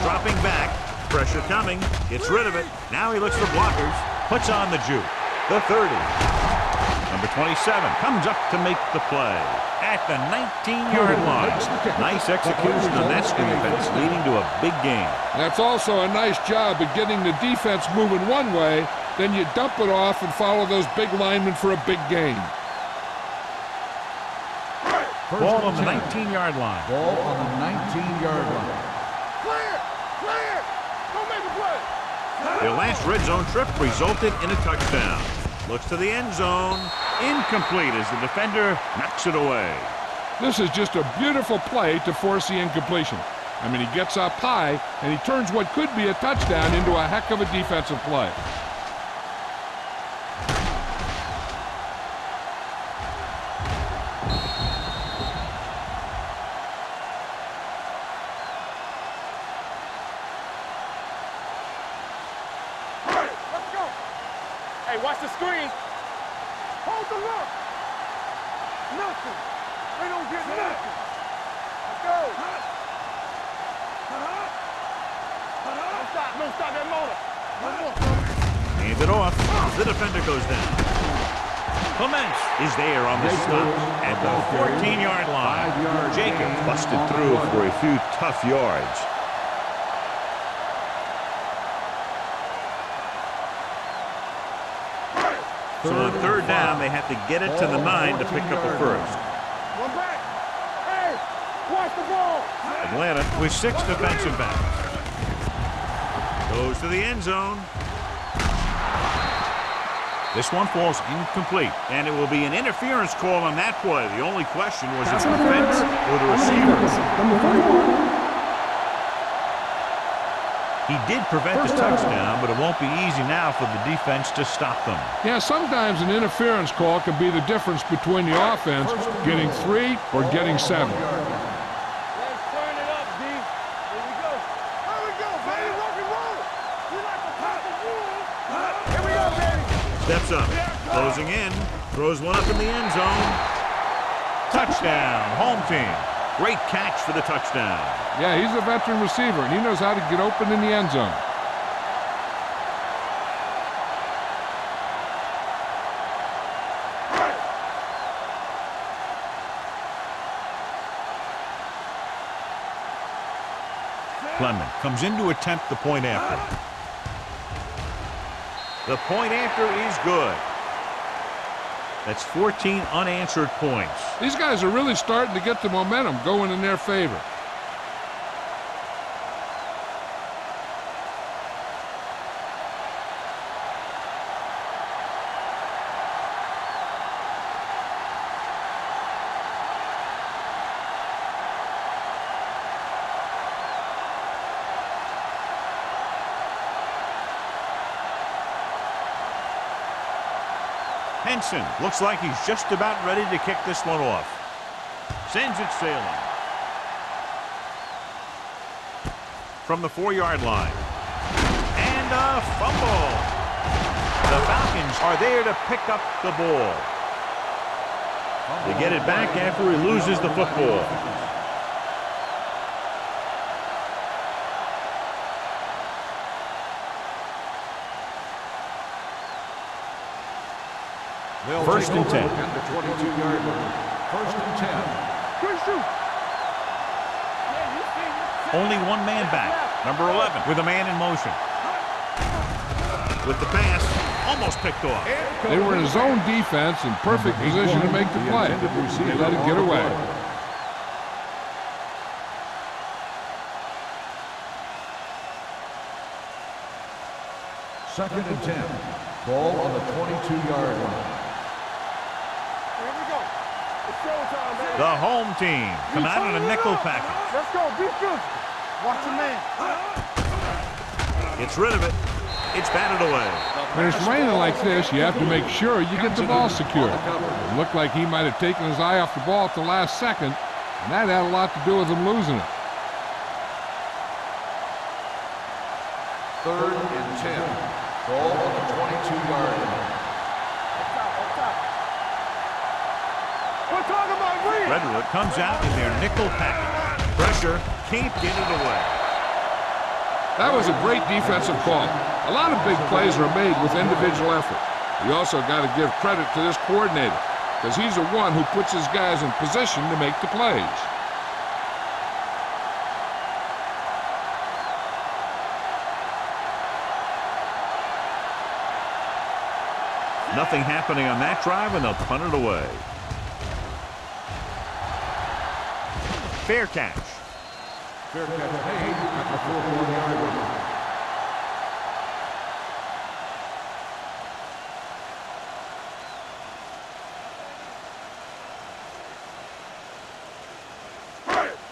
Dropping back, pressure coming, gets rid of it. Now he looks for blockers, puts on the juke. The 30. Number 27 comes up to make the play at the 19-yard line. Nice execution on that screen pass, leading to a big gain. That's also a nice job of getting the defense moving one way, then you dump it off and follow those big linemen for a big gain. Ball on the 19-yard line. Ball on the 19-yard line. Clear! Clear! Don't make a play! Their last red zone trip resulted in a touchdown. Looks to the end zone. Incomplete as the defender knocks it away. This is just a beautiful play to force the incompletion. I mean, he gets up high, and he turns what could be a touchdown into a heck of a defensive play. Let's go! Hey, watch the screen! Hold the look! Nothing! They don't get nothing! Let's go! Don't stop that motor! One more! Hands it off. The defender goes down. Clements is there on the stop at the 14-yard line. Jacob busted through for a few tough yards. So on third down, they have to get it to the 9 to pick up the first. One back! Hey! Watch the ball! Atlanta with 6 defensive backs. Goes to the end zone. This one falls incomplete, and it will be an interference call on that play. The only question was if the defense or the receiver. Number 41. He did prevent the touchdown, but it won't be easy now for the defense to stop them. Yeah, sometimes an interference call can be the difference between the offense getting 3 or getting 7. Let's turn it up, D. Here we go. Here we go, baby. Rock and roll. We like the top of rules. Here we go, baby. Steps up, closing in, throws one up in the end zone. Touchdown, home team. Great catch for the touchdown. Yeah, he's a veteran receiver, and he knows how to get open in the end zone. Clement comes in to attempt the point after. The point after is good. That's 14 unanswered points. These guys are really starting to get the momentum going in their favor. Henson looks like he's just about ready to kick this one off. Sends it sailing. From the 4-yard line. And a fumble. The Falcons are there to pick up the ball. They get it back after he loses the football. First and 10. At the 22-yard line. First and 10. Good shoot. Only one man back. Number 11 with a man in motion. With the pass, almost picked off. They were in a zone defense in perfect position to make the play. They let it get away. Second and 10. Ball on the 22-yard line. Here we go. It's showtime, baby. The home team come out in a nickel package. Let's go. Be physical. Watch your man. Gets rid of it. It's batted away. When it's raining like this, you have to make sure you get the ball secured. It looked like he might have taken his eye off the ball at the last second, and that had a lot to do with him losing it. 3rd and 10. Ball on the 22-yard line. We're talking about Reed. Redwood comes out in their nickel package. Pressure, can't get it away. That was a great defensive call. A lot of big plays are made with individual effort. You also got to give credit to this coordinator, because he's the one who puts his guys in position to make the plays. Nothing happening on that drive, and they'll punt it away. Fair catch. Fair catch made at the 4-yard line.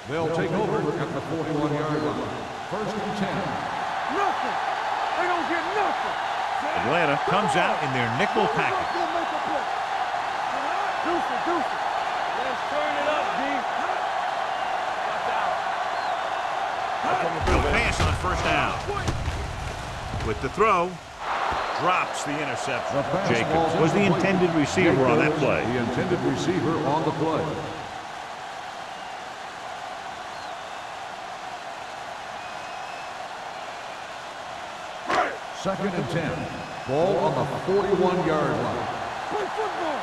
They'll take over at the 41-yard line. 1st and 10. Nothing. They don't get nothing. Atlanta comes out in their nickel package. Deuce it. Let's turn it up, D. They'll pass on 1st down. With the throw, drops the interception. Jacobs was the intended receiver on that play. The intended receiver on the play. Second and 10. Ball on the 41-yard line. Play football.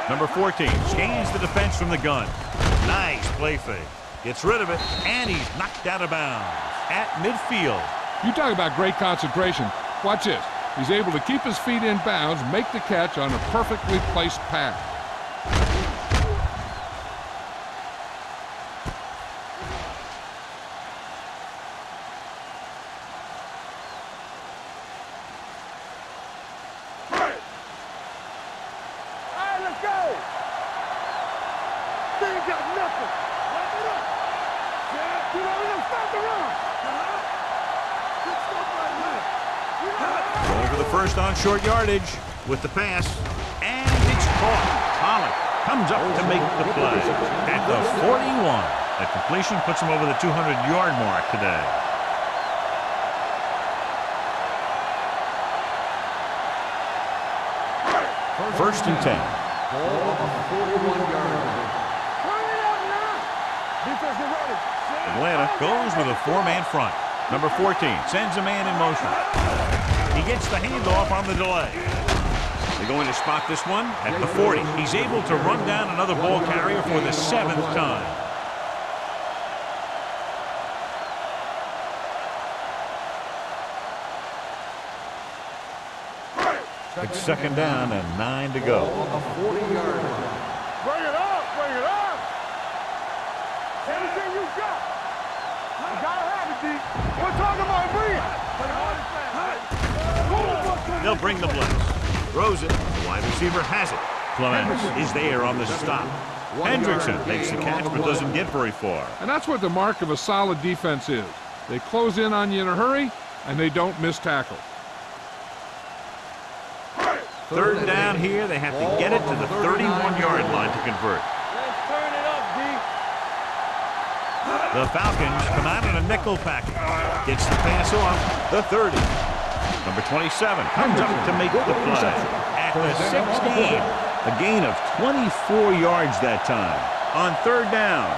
Number 14 scans the defense from the gun. Nice play fake. Gets rid of it, and he's knocked out of bounds at midfield. You talk about great concentration. Watch this. He's able to keep his feet in bounds, make the catch on a perfectly placed pass. First on short yardage with the pass, and it's caught. Holland comes up to make the play at the 41. That completion puts him over the 200-yard mark today. First and 10. Ball on the 41-yard line. Atlanta goes with a 4-man front. Number 14 sends a man in motion. He gets the handoff on the delay. They're going to spot this one at the 40. He's able to run down another ball carrier for the 7th time. It's 2nd down and 9 to go. On the 40-yard line. Bring it up. Everything you got. You gotta have it, D. We're talking about Reed. They'll bring the blitz. Throws it. The wide receiver has it. Clements is there on the stop. Hendrickson makes the catch but doesn't get very far. And that's what the mark of a solid defense is. They close in on you in a hurry, and they don't miss tackle. 3rd down here. They have to get it to the 31-yard line to convert. Let's turn it up, D. The Falcons come out in a nickel package. Gets the pass off the 30. Number 27 comes up to make the play at the 16. A gain of 24 yards that time on 3rd down.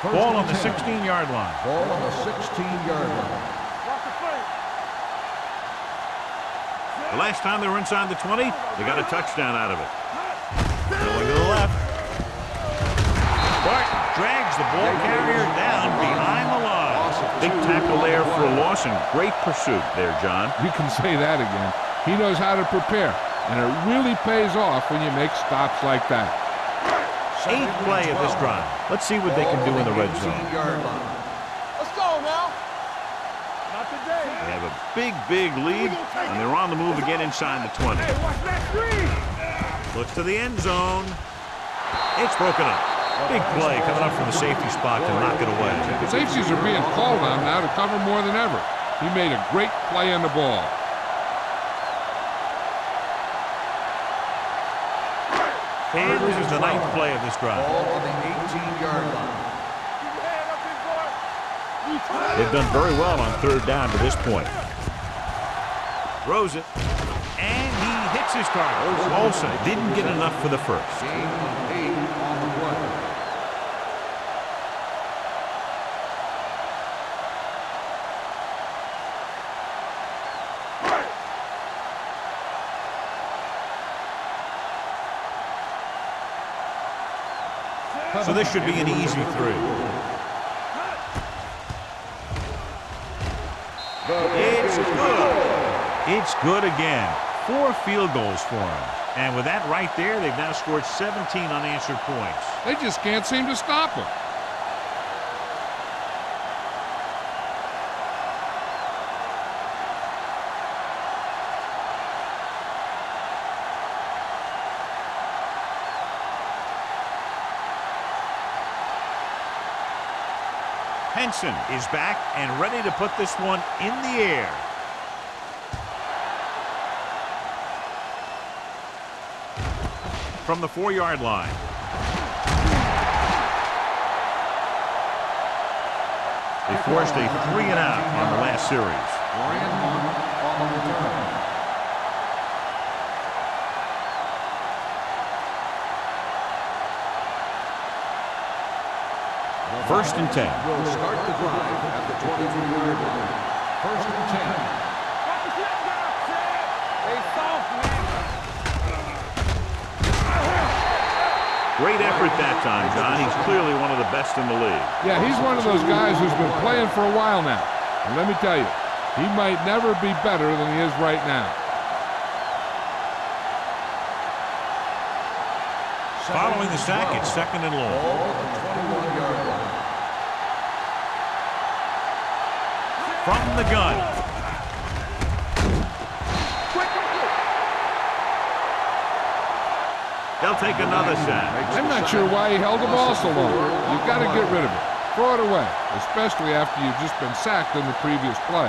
Ball on the 16-yard line. Ball on the 16-yard line. Watch the play. The last time they were inside the 20, they got a touchdown out of it. Going to the left. Barton drags the ball carrier down behind the line. Big tackle there for a loss and great pursuit there, John. You can say that again. He knows how to prepare, and it really pays off when you make stops like that. 8th play of this drive. Let's see what they can do in the red zone. Let's go now. Not today. They have a big lead, and they're on the move again inside the 20. Hey, watch that screen. Looks to the end zone. It's broken up. Big play coming up from the safety spot to knock it away. Safeties are being called on now to cover more than ever. He made a great play on the ball. And this is the 9th play of this drive. Ball on the 18-yard line. They've done very well on 3rd down to this point. Throws it. And he hits his target. Olsen didn't get enough for the first. Gain of 8 on the play. So this should be an easy 3. It's good. It's good again. 4 field goals for him. And with that right there, they've now scored 17 unanswered points. They just can't seem to stop him. Henson is back and ready to put this one in the air. From the 4-yard line. They forced a 3-and-out on the last series. Ryan Hunt on the return. First and 10. Will start the drive at the 23-yard line. First and 10. Great effort that time, John. He's clearly one of the best in the league. Yeah, he's one of those guys who's been playing for a while now. And let me tell you, he might never be better than he is right now. Following the sack, it's 2nd and long. Ball at the 21-yard line. From the gun. They'll take another sack. I'm not sure why he held the ball so long. You've got to get rid of it. Throw it away, especially after you've just been sacked in the previous play.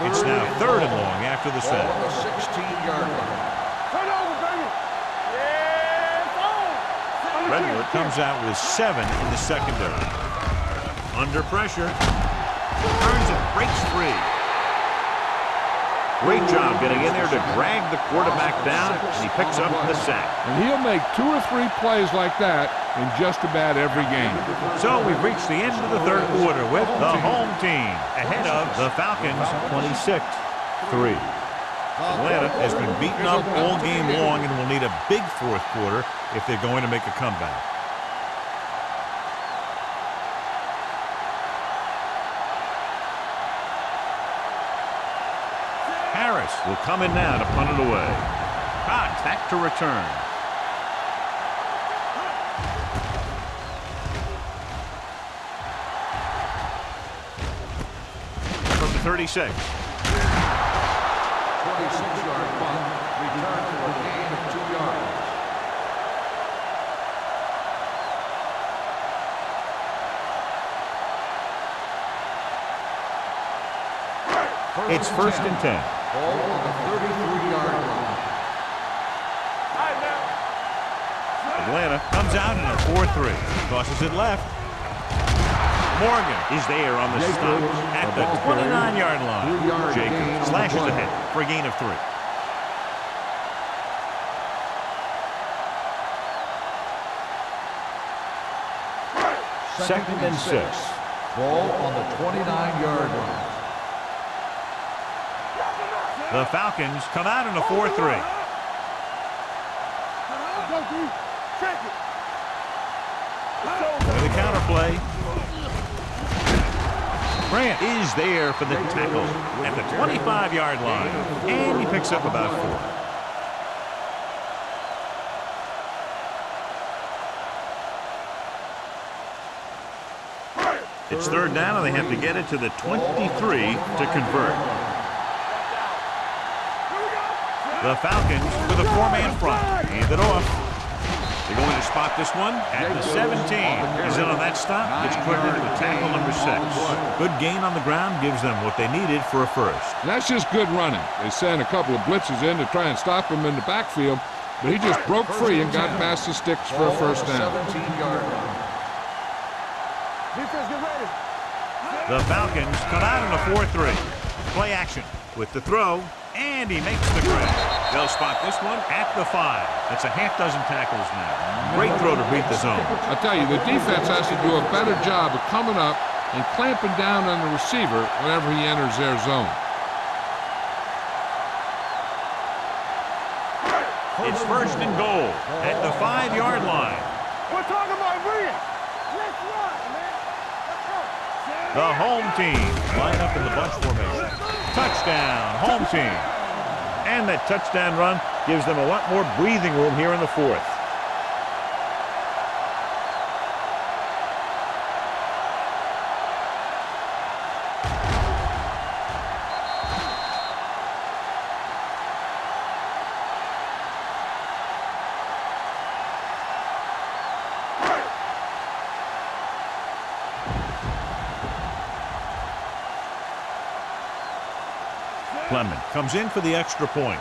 It's now 3rd and long after the Ball sack. on the 16-yard line. Turn over, baby. Yeah, it's on. Redwood comes out with 7 in the secondary. Under pressure. Turns and breaks free. Great job getting in there to drag the quarterback down, and he picks up the sack. And he'll make 2 or 3 plays like that in just about every game. So we've reached the end of the 3rd quarter with the home team ahead of the Falcons 26-3. Atlanta has been beaten up all game long and will need a big 4th quarter if they're going to make a comeback. Harris will come in now to punt it away. Contact to return. From the 36. 26-yard punt. Return for a gain of 2 yards. It's 1st and 10. Ball on the 33-yard line. Atlanta comes out in a 4-3. Tosses it left. Morgan is there on the stop at the 29-yard line. Jacobs slashes ahead for a gain of 3. Second and 6. Ball on the 29-yard line. The Falcons come out in a 4-3. With a counterplay. Grant is there for the tackle at the 25-yard line, and he picks up about 4. It's 3rd down, and they have to get it to the 23 to convert. The Falcons with a four-man front. Hand it off. They're going to spot this one at the 17. Is in on that stop. Gets credited with tackle number 6. Good gain on the ground gives them what they needed for a first. And that's just good running. They sent a couple of blitzes in to try and stop him in the backfield, but he just broke free and got past the sticks for a first down. 17-yard line. Defense, get ready. The Falcons come out in a 4-3. Play action with the throw, and he makes the grab. They'll spot this one at the 5. That's a half dozen tackles now. Great throw to beat the zone. I tell you, the defense has to do a better job of coming up and clamping down on the receiver whenever he enters their zone. It's first and goal at the 5-yard line. We're talking about Rhea. Let's run, man. Let's go. The home team line up in the bunch formation. Touchdown, home team. And that touchdown run gives them a lot more breathing room here in the 4th. Clement comes in for the extra point.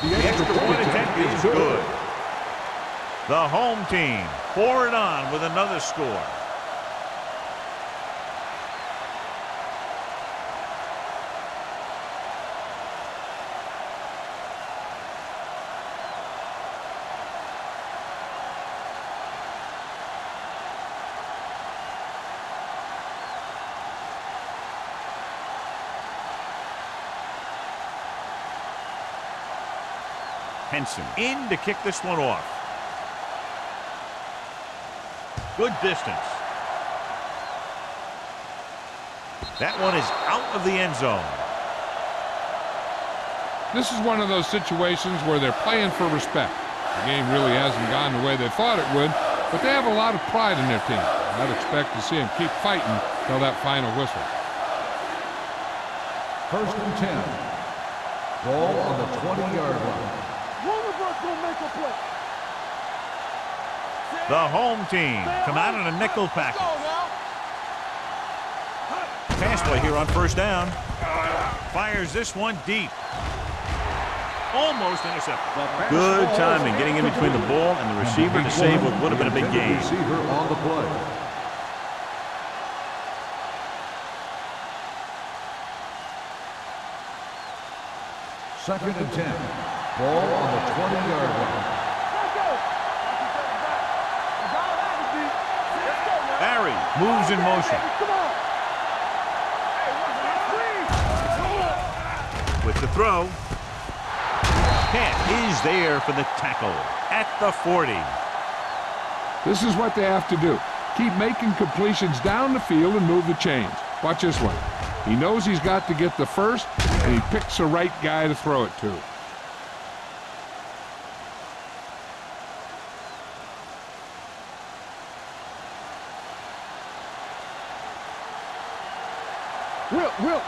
The extra point attempt is good. The home team pour it on with another score. Henson in to kick this one off. Good distance. That one is out of the end zone. This is one of those situations where they're playing for respect. The game really hasn't gone the way they thought it would, but they have a lot of pride in their team. I'd expect to see them keep fighting till that final whistle. First and 10. Ball on the 20-yard line. One of us gonna make a play. The home team come out in a nickel package. Pass play here on first down. Fires this one deep. Almost intercepted. Good timing getting in between the ball and the receiver to save what would have been a big gain. Receiver on the play. Second and 10. Ball on the 20-yard line. Barry moves in motion. With the throw. Pass is there for the tackle at the 40. This is what they have to do. Keep making completions down the field and move the chains. Watch this one. He knows he's got to get the first, and he picks the right guy to throw it to.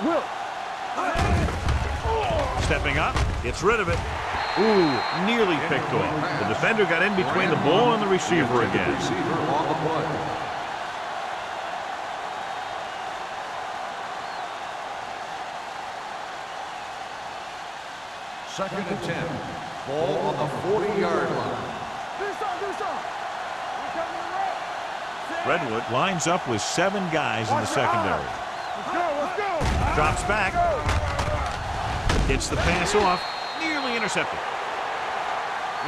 Will. Stepping up, gets rid of it. Ooh, nearly picked off. The defender got in between the ball and the receiver again. Receiver on the play. Second and 10. Ball on the 40-yard line. Redwood lines up with 7 guys in the secondary. Let's go. Drops back. Gets the pass off. Nearly intercepted.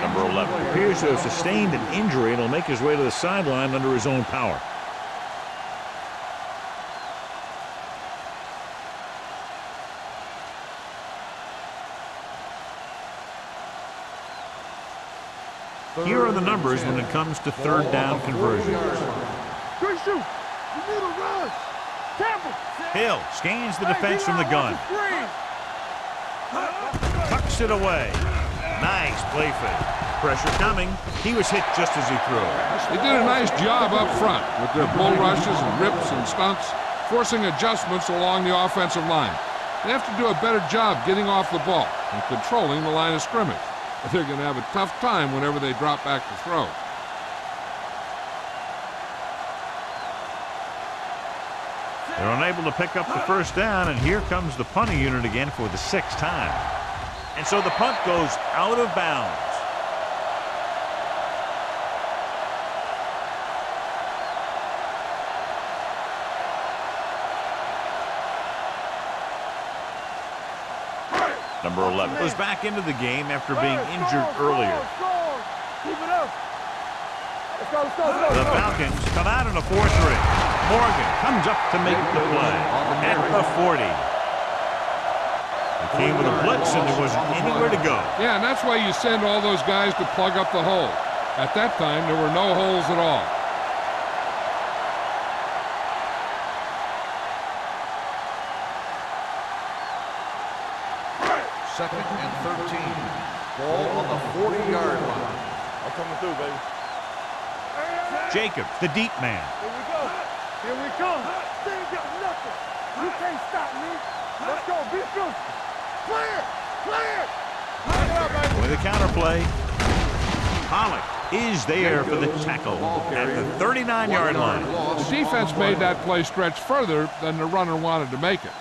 Number 11 appears to have sustained an injury and will make his way to the sideline under his own power. Here are the numbers when it comes to third down conversions. Good shoot. You need a rush. Campbell. Hill scans the defense from the gun. Tucks it away. Nice play fake. Pressure coming. He was hit just as he threw. They did a nice job up front with their bull rushes and rips and stunts, forcing adjustments along the offensive line. They have to do a better job getting off the ball and controlling the line of scrimmage. But they're going to have a tough time whenever they drop back to throw. They're unable to pick up the first down, and here comes the punting unit again for the 6th time. And so the punt goes out of bounds. Number 11 goes back into the game after being injured earlier. Keep it up. Let's go. The Falcons come out in a 4-3. Morgan comes up to make the play at the 40. He came with a blitz and there wasn't anywhere to go. Yeah, and that's why you send all those guys to plug up the hole. At that time, there were no holes at all. Second and 13. Ball on the 40-yard line. I'm coming through, baby. Jacobs, the deep man. Here we go. Here we come. They ain't got nothing. You can't stop me. Let's go. Be good. Clear. Back it up, baby. With a counterplay. Pollock is there for the tackle at the 39-yard line. The defense made that play stretch further than the runner wanted to make it.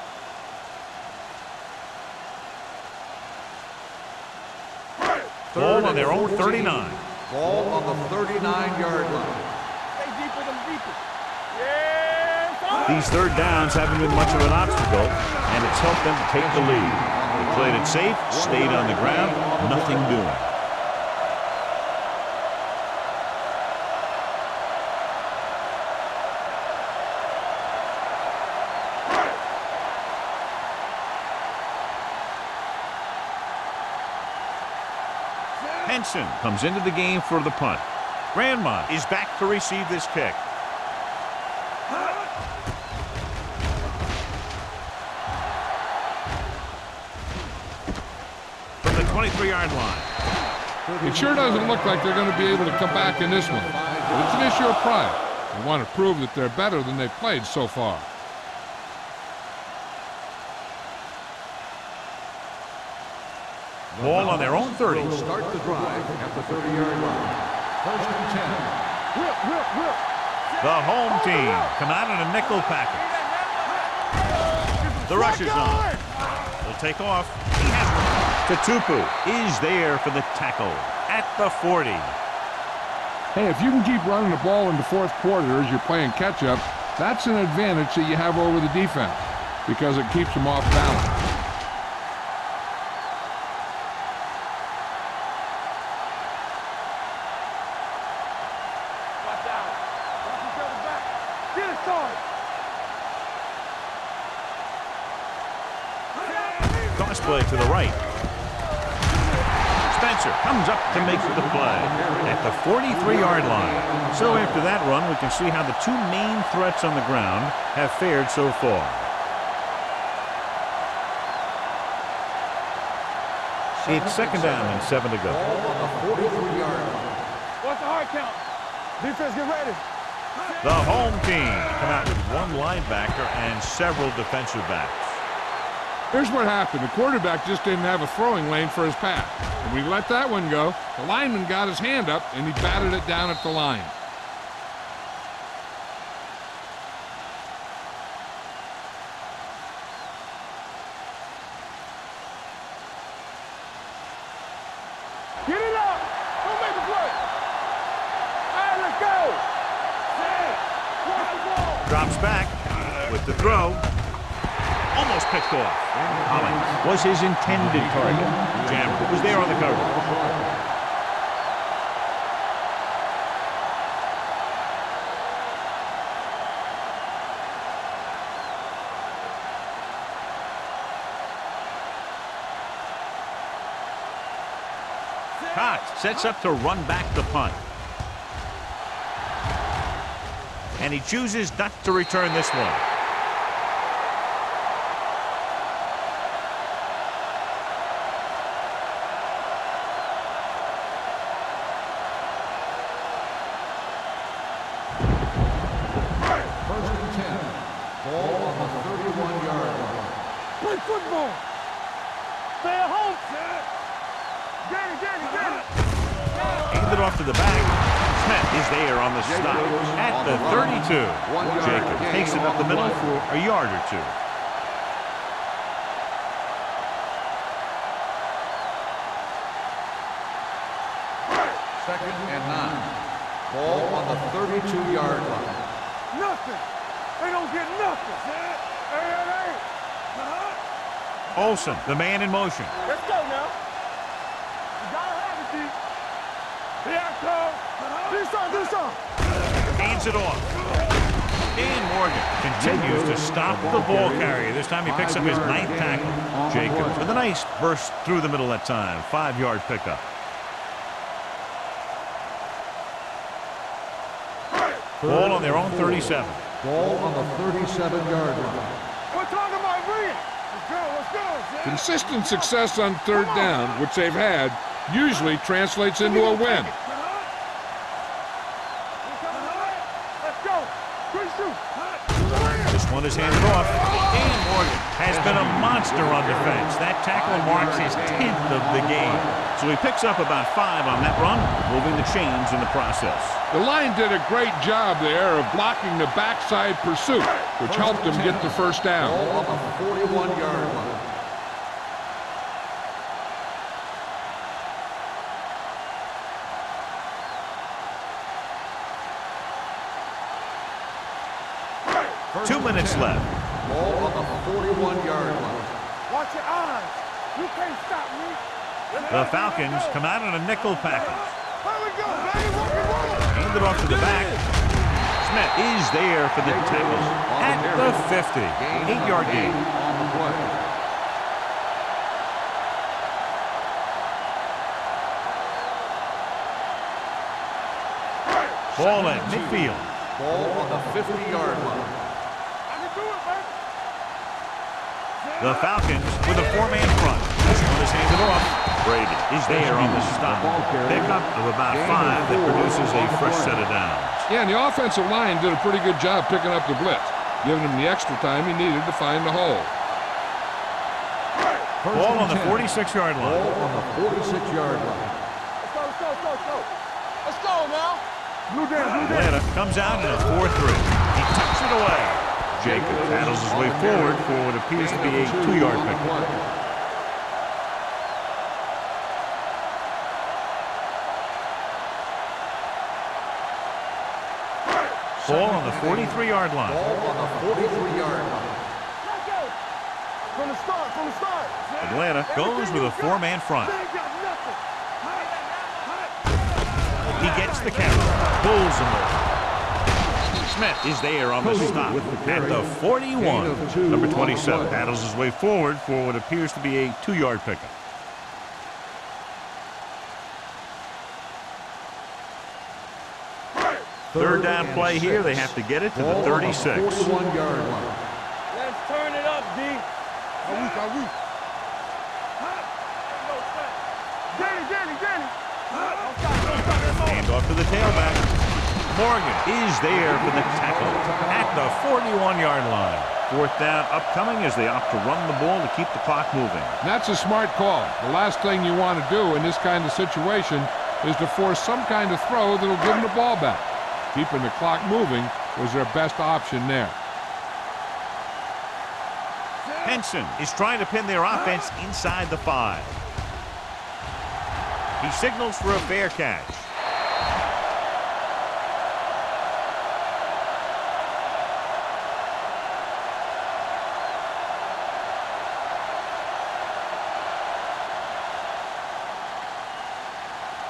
Ball on their own 39. Ball on the 39-yard line. Stay deeper than deeper. Yeah. These third downs haven't been much of an obstacle, and it's helped them to take the lead. They played it safe, stayed on the ground, nothing doing. Henson comes into the game for the punt. Grandma is back to receive this kick. From the 23-yard line. It sure doesn't look like they're going to be able to come back in this one. But it's an issue of pride. They want to prove that they're better than they've played so far. Ball on their own 30. Start the drive at the 30-yard line. First and 10. The home team come out in a nickel package. The rush is on. They'll take off. He has one. Tutupu is there for the tackle at the 40. Hey, if you can keep running the ball in the fourth quarter as you're playing catch-up, that's an advantage that you have over the defense because it keeps them off balance. Cross play to the right. Spencer comes up to make the play at the 43-yard line. So after that run, we can see how the two main threats on the ground have fared so far. It's second down and 7 to go. Ball on the 43-yard line. What's the hard count? Defense, get ready. The home team come out with one linebacker and several defensive backs. Here's what happened. The quarterback just didn't have a throwing lane for his pass. And we let that one go. The lineman got his hand up, and he batted it down at the line. Get it up. Don't make a play. All right, let's go. Drops back with the throw. Almost picked off. Collins was his intended target. Jammer was there on the cover. Cox sets up to run back the punt. And he chooses not to return this one. play football. Stay at home. Get it. Handed off to the back. Smith is there on the stop at the 32. Jacob takes it up the middle for a yard or two. Second and 9. Ball on the 32-yard line. Nothing. They don't get nothing. Hey. Olsen, the man in motion. Let's go now. You gotta have it, D. Here I come. Do something. Hands it off. Dan Morgan continues to stop the ball carrier. This time he picks up his 9th tackle. Jacobs with a nice burst through the middle that time. 5-yard pickup. Ball on their own 37. Ball on the 37-yard line. We're talking about Reed. Let's go. Consistent success on third down, which they've had, usually translates into a win. Let's go. Quick shoot. This one is handed off. Dan Morgan has been a monster on defense. That tackle marks his 10th of the game. So he picks up about 5 on that run, moving the chains in the process. The line did a great job there of blocking the backside pursuit, which helped him get the first down. Ball on the 41-yard line. First 2 minutes left. Ball on the 41-yard line. Watch your eyes. You can't stop me. The Falcons come out in a nickel package. Here we go, baby. Roll. Handed off to the back. Smith is there for the tackle at the 50. 8-yard gain. On the play. Ball at midfield. Ball on the 50-yard line. I can do it, baby. The Falcons with a 4-man front. This one is handed off. Brady is there on the stop. Pickup of about 5 that produces a fresh set of downs. Yeah, and the offensive line did a pretty good job picking up the blitz, giving him the extra time he needed to find the hole. Ball on the 46-yard line. Ball on the 46-yard line. Let's go now. Blue down. Atlanta comes out in a 4-3. He tucks it away. Jacob paddles his way forward for what appears to be a 2-yard pickup. Ball on the 43-yard line. Ball on the 43-yard line. Let's go. From the start. Atlanta goes with a 4-man front. They ain't got nothing. He gets the carry. Pulls him over. Smith is there on the stop at the 41. Number 27 paddles his way forward for what appears to be a 2-yard pickup. Third down play here. They have to get it to the 36. 41-yard line. Let's turn it up, D. Are we? Get it. Hand off to the tailback. Morgan is there for the tackle at the 41-yard line. 4th down upcoming as they opt to run the ball to keep the clock moving. That's a smart call. The last thing you want to do in this kind of situation is to force some kind of throw that'll give them the ball back. Keeping the clock moving was their best option there. Henson is trying to pin their offense inside the 5. He signals for a fair catch.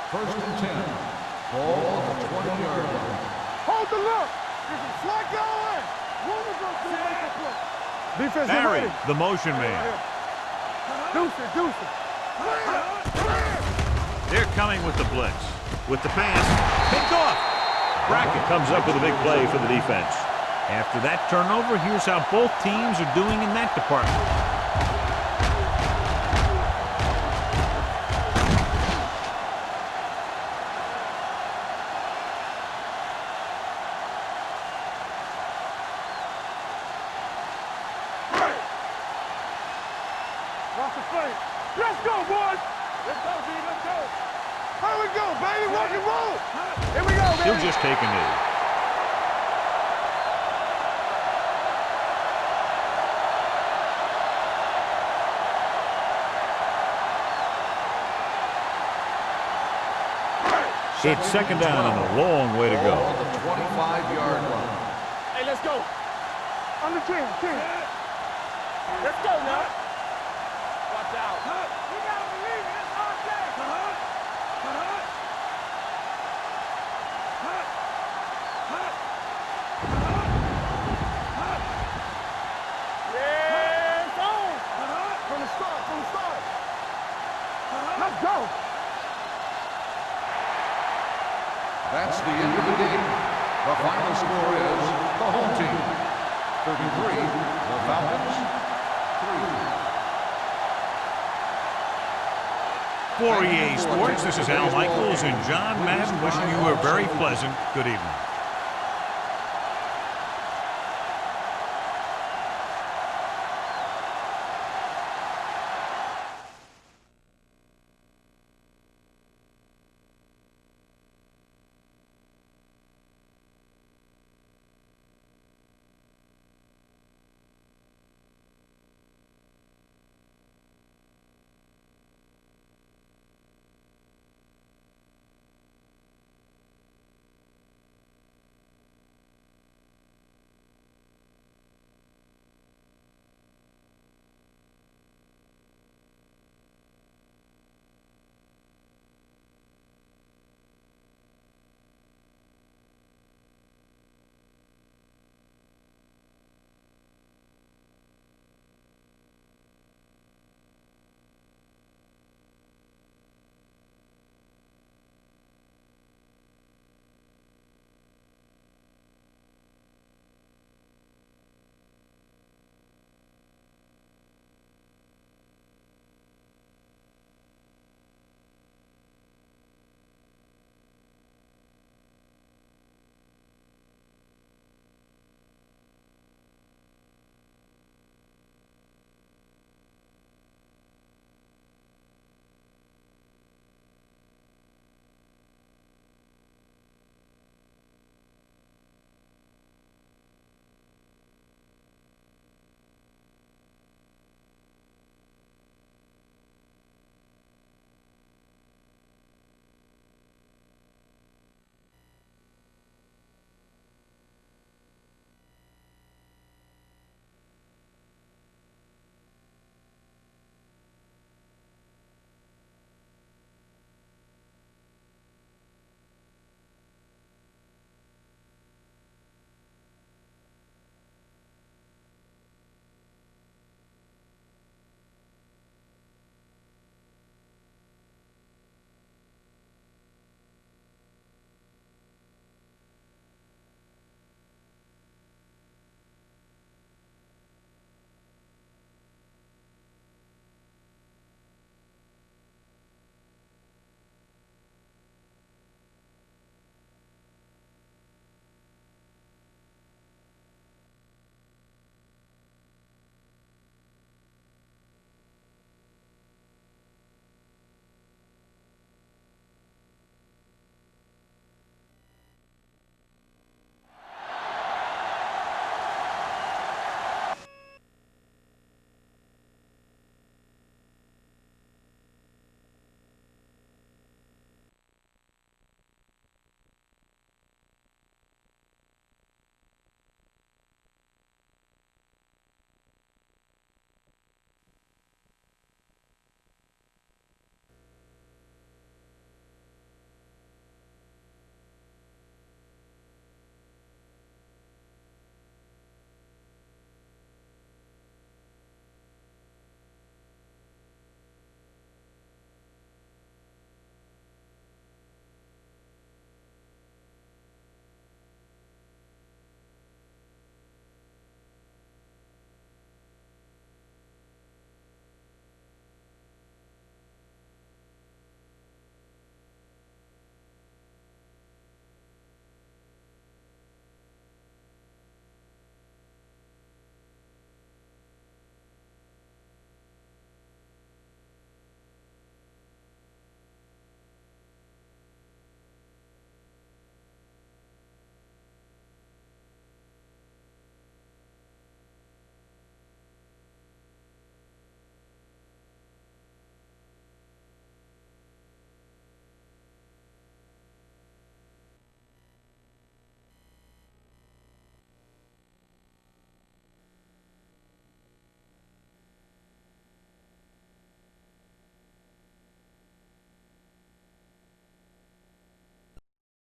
First and 10. Ball on the 20-yard line. Hold the look. There's a flag going. Woman's going to make a play. Defense Barry, the motion man. Deuce it. They're coming with the blitz. With the pass, picked off. Brackett comes up with a big play for the defense. After that turnover, here's how both teams are doing in that department. we go, baby. Rock and roll. Here we go, baby. He'll just take a knee. It's second down and a long way to go. On the 25-yard line. Hey, let's go. On the 10. Let's go now. Watch out. You gotta believe it. It's our day. Yeah, it's on. From the start. Let's go. That's the end of the game. The final score is the home team 33, the Falcons 3. For EA Sports, this is Al Michaels and John Madden wishing you a very pleasant good evening.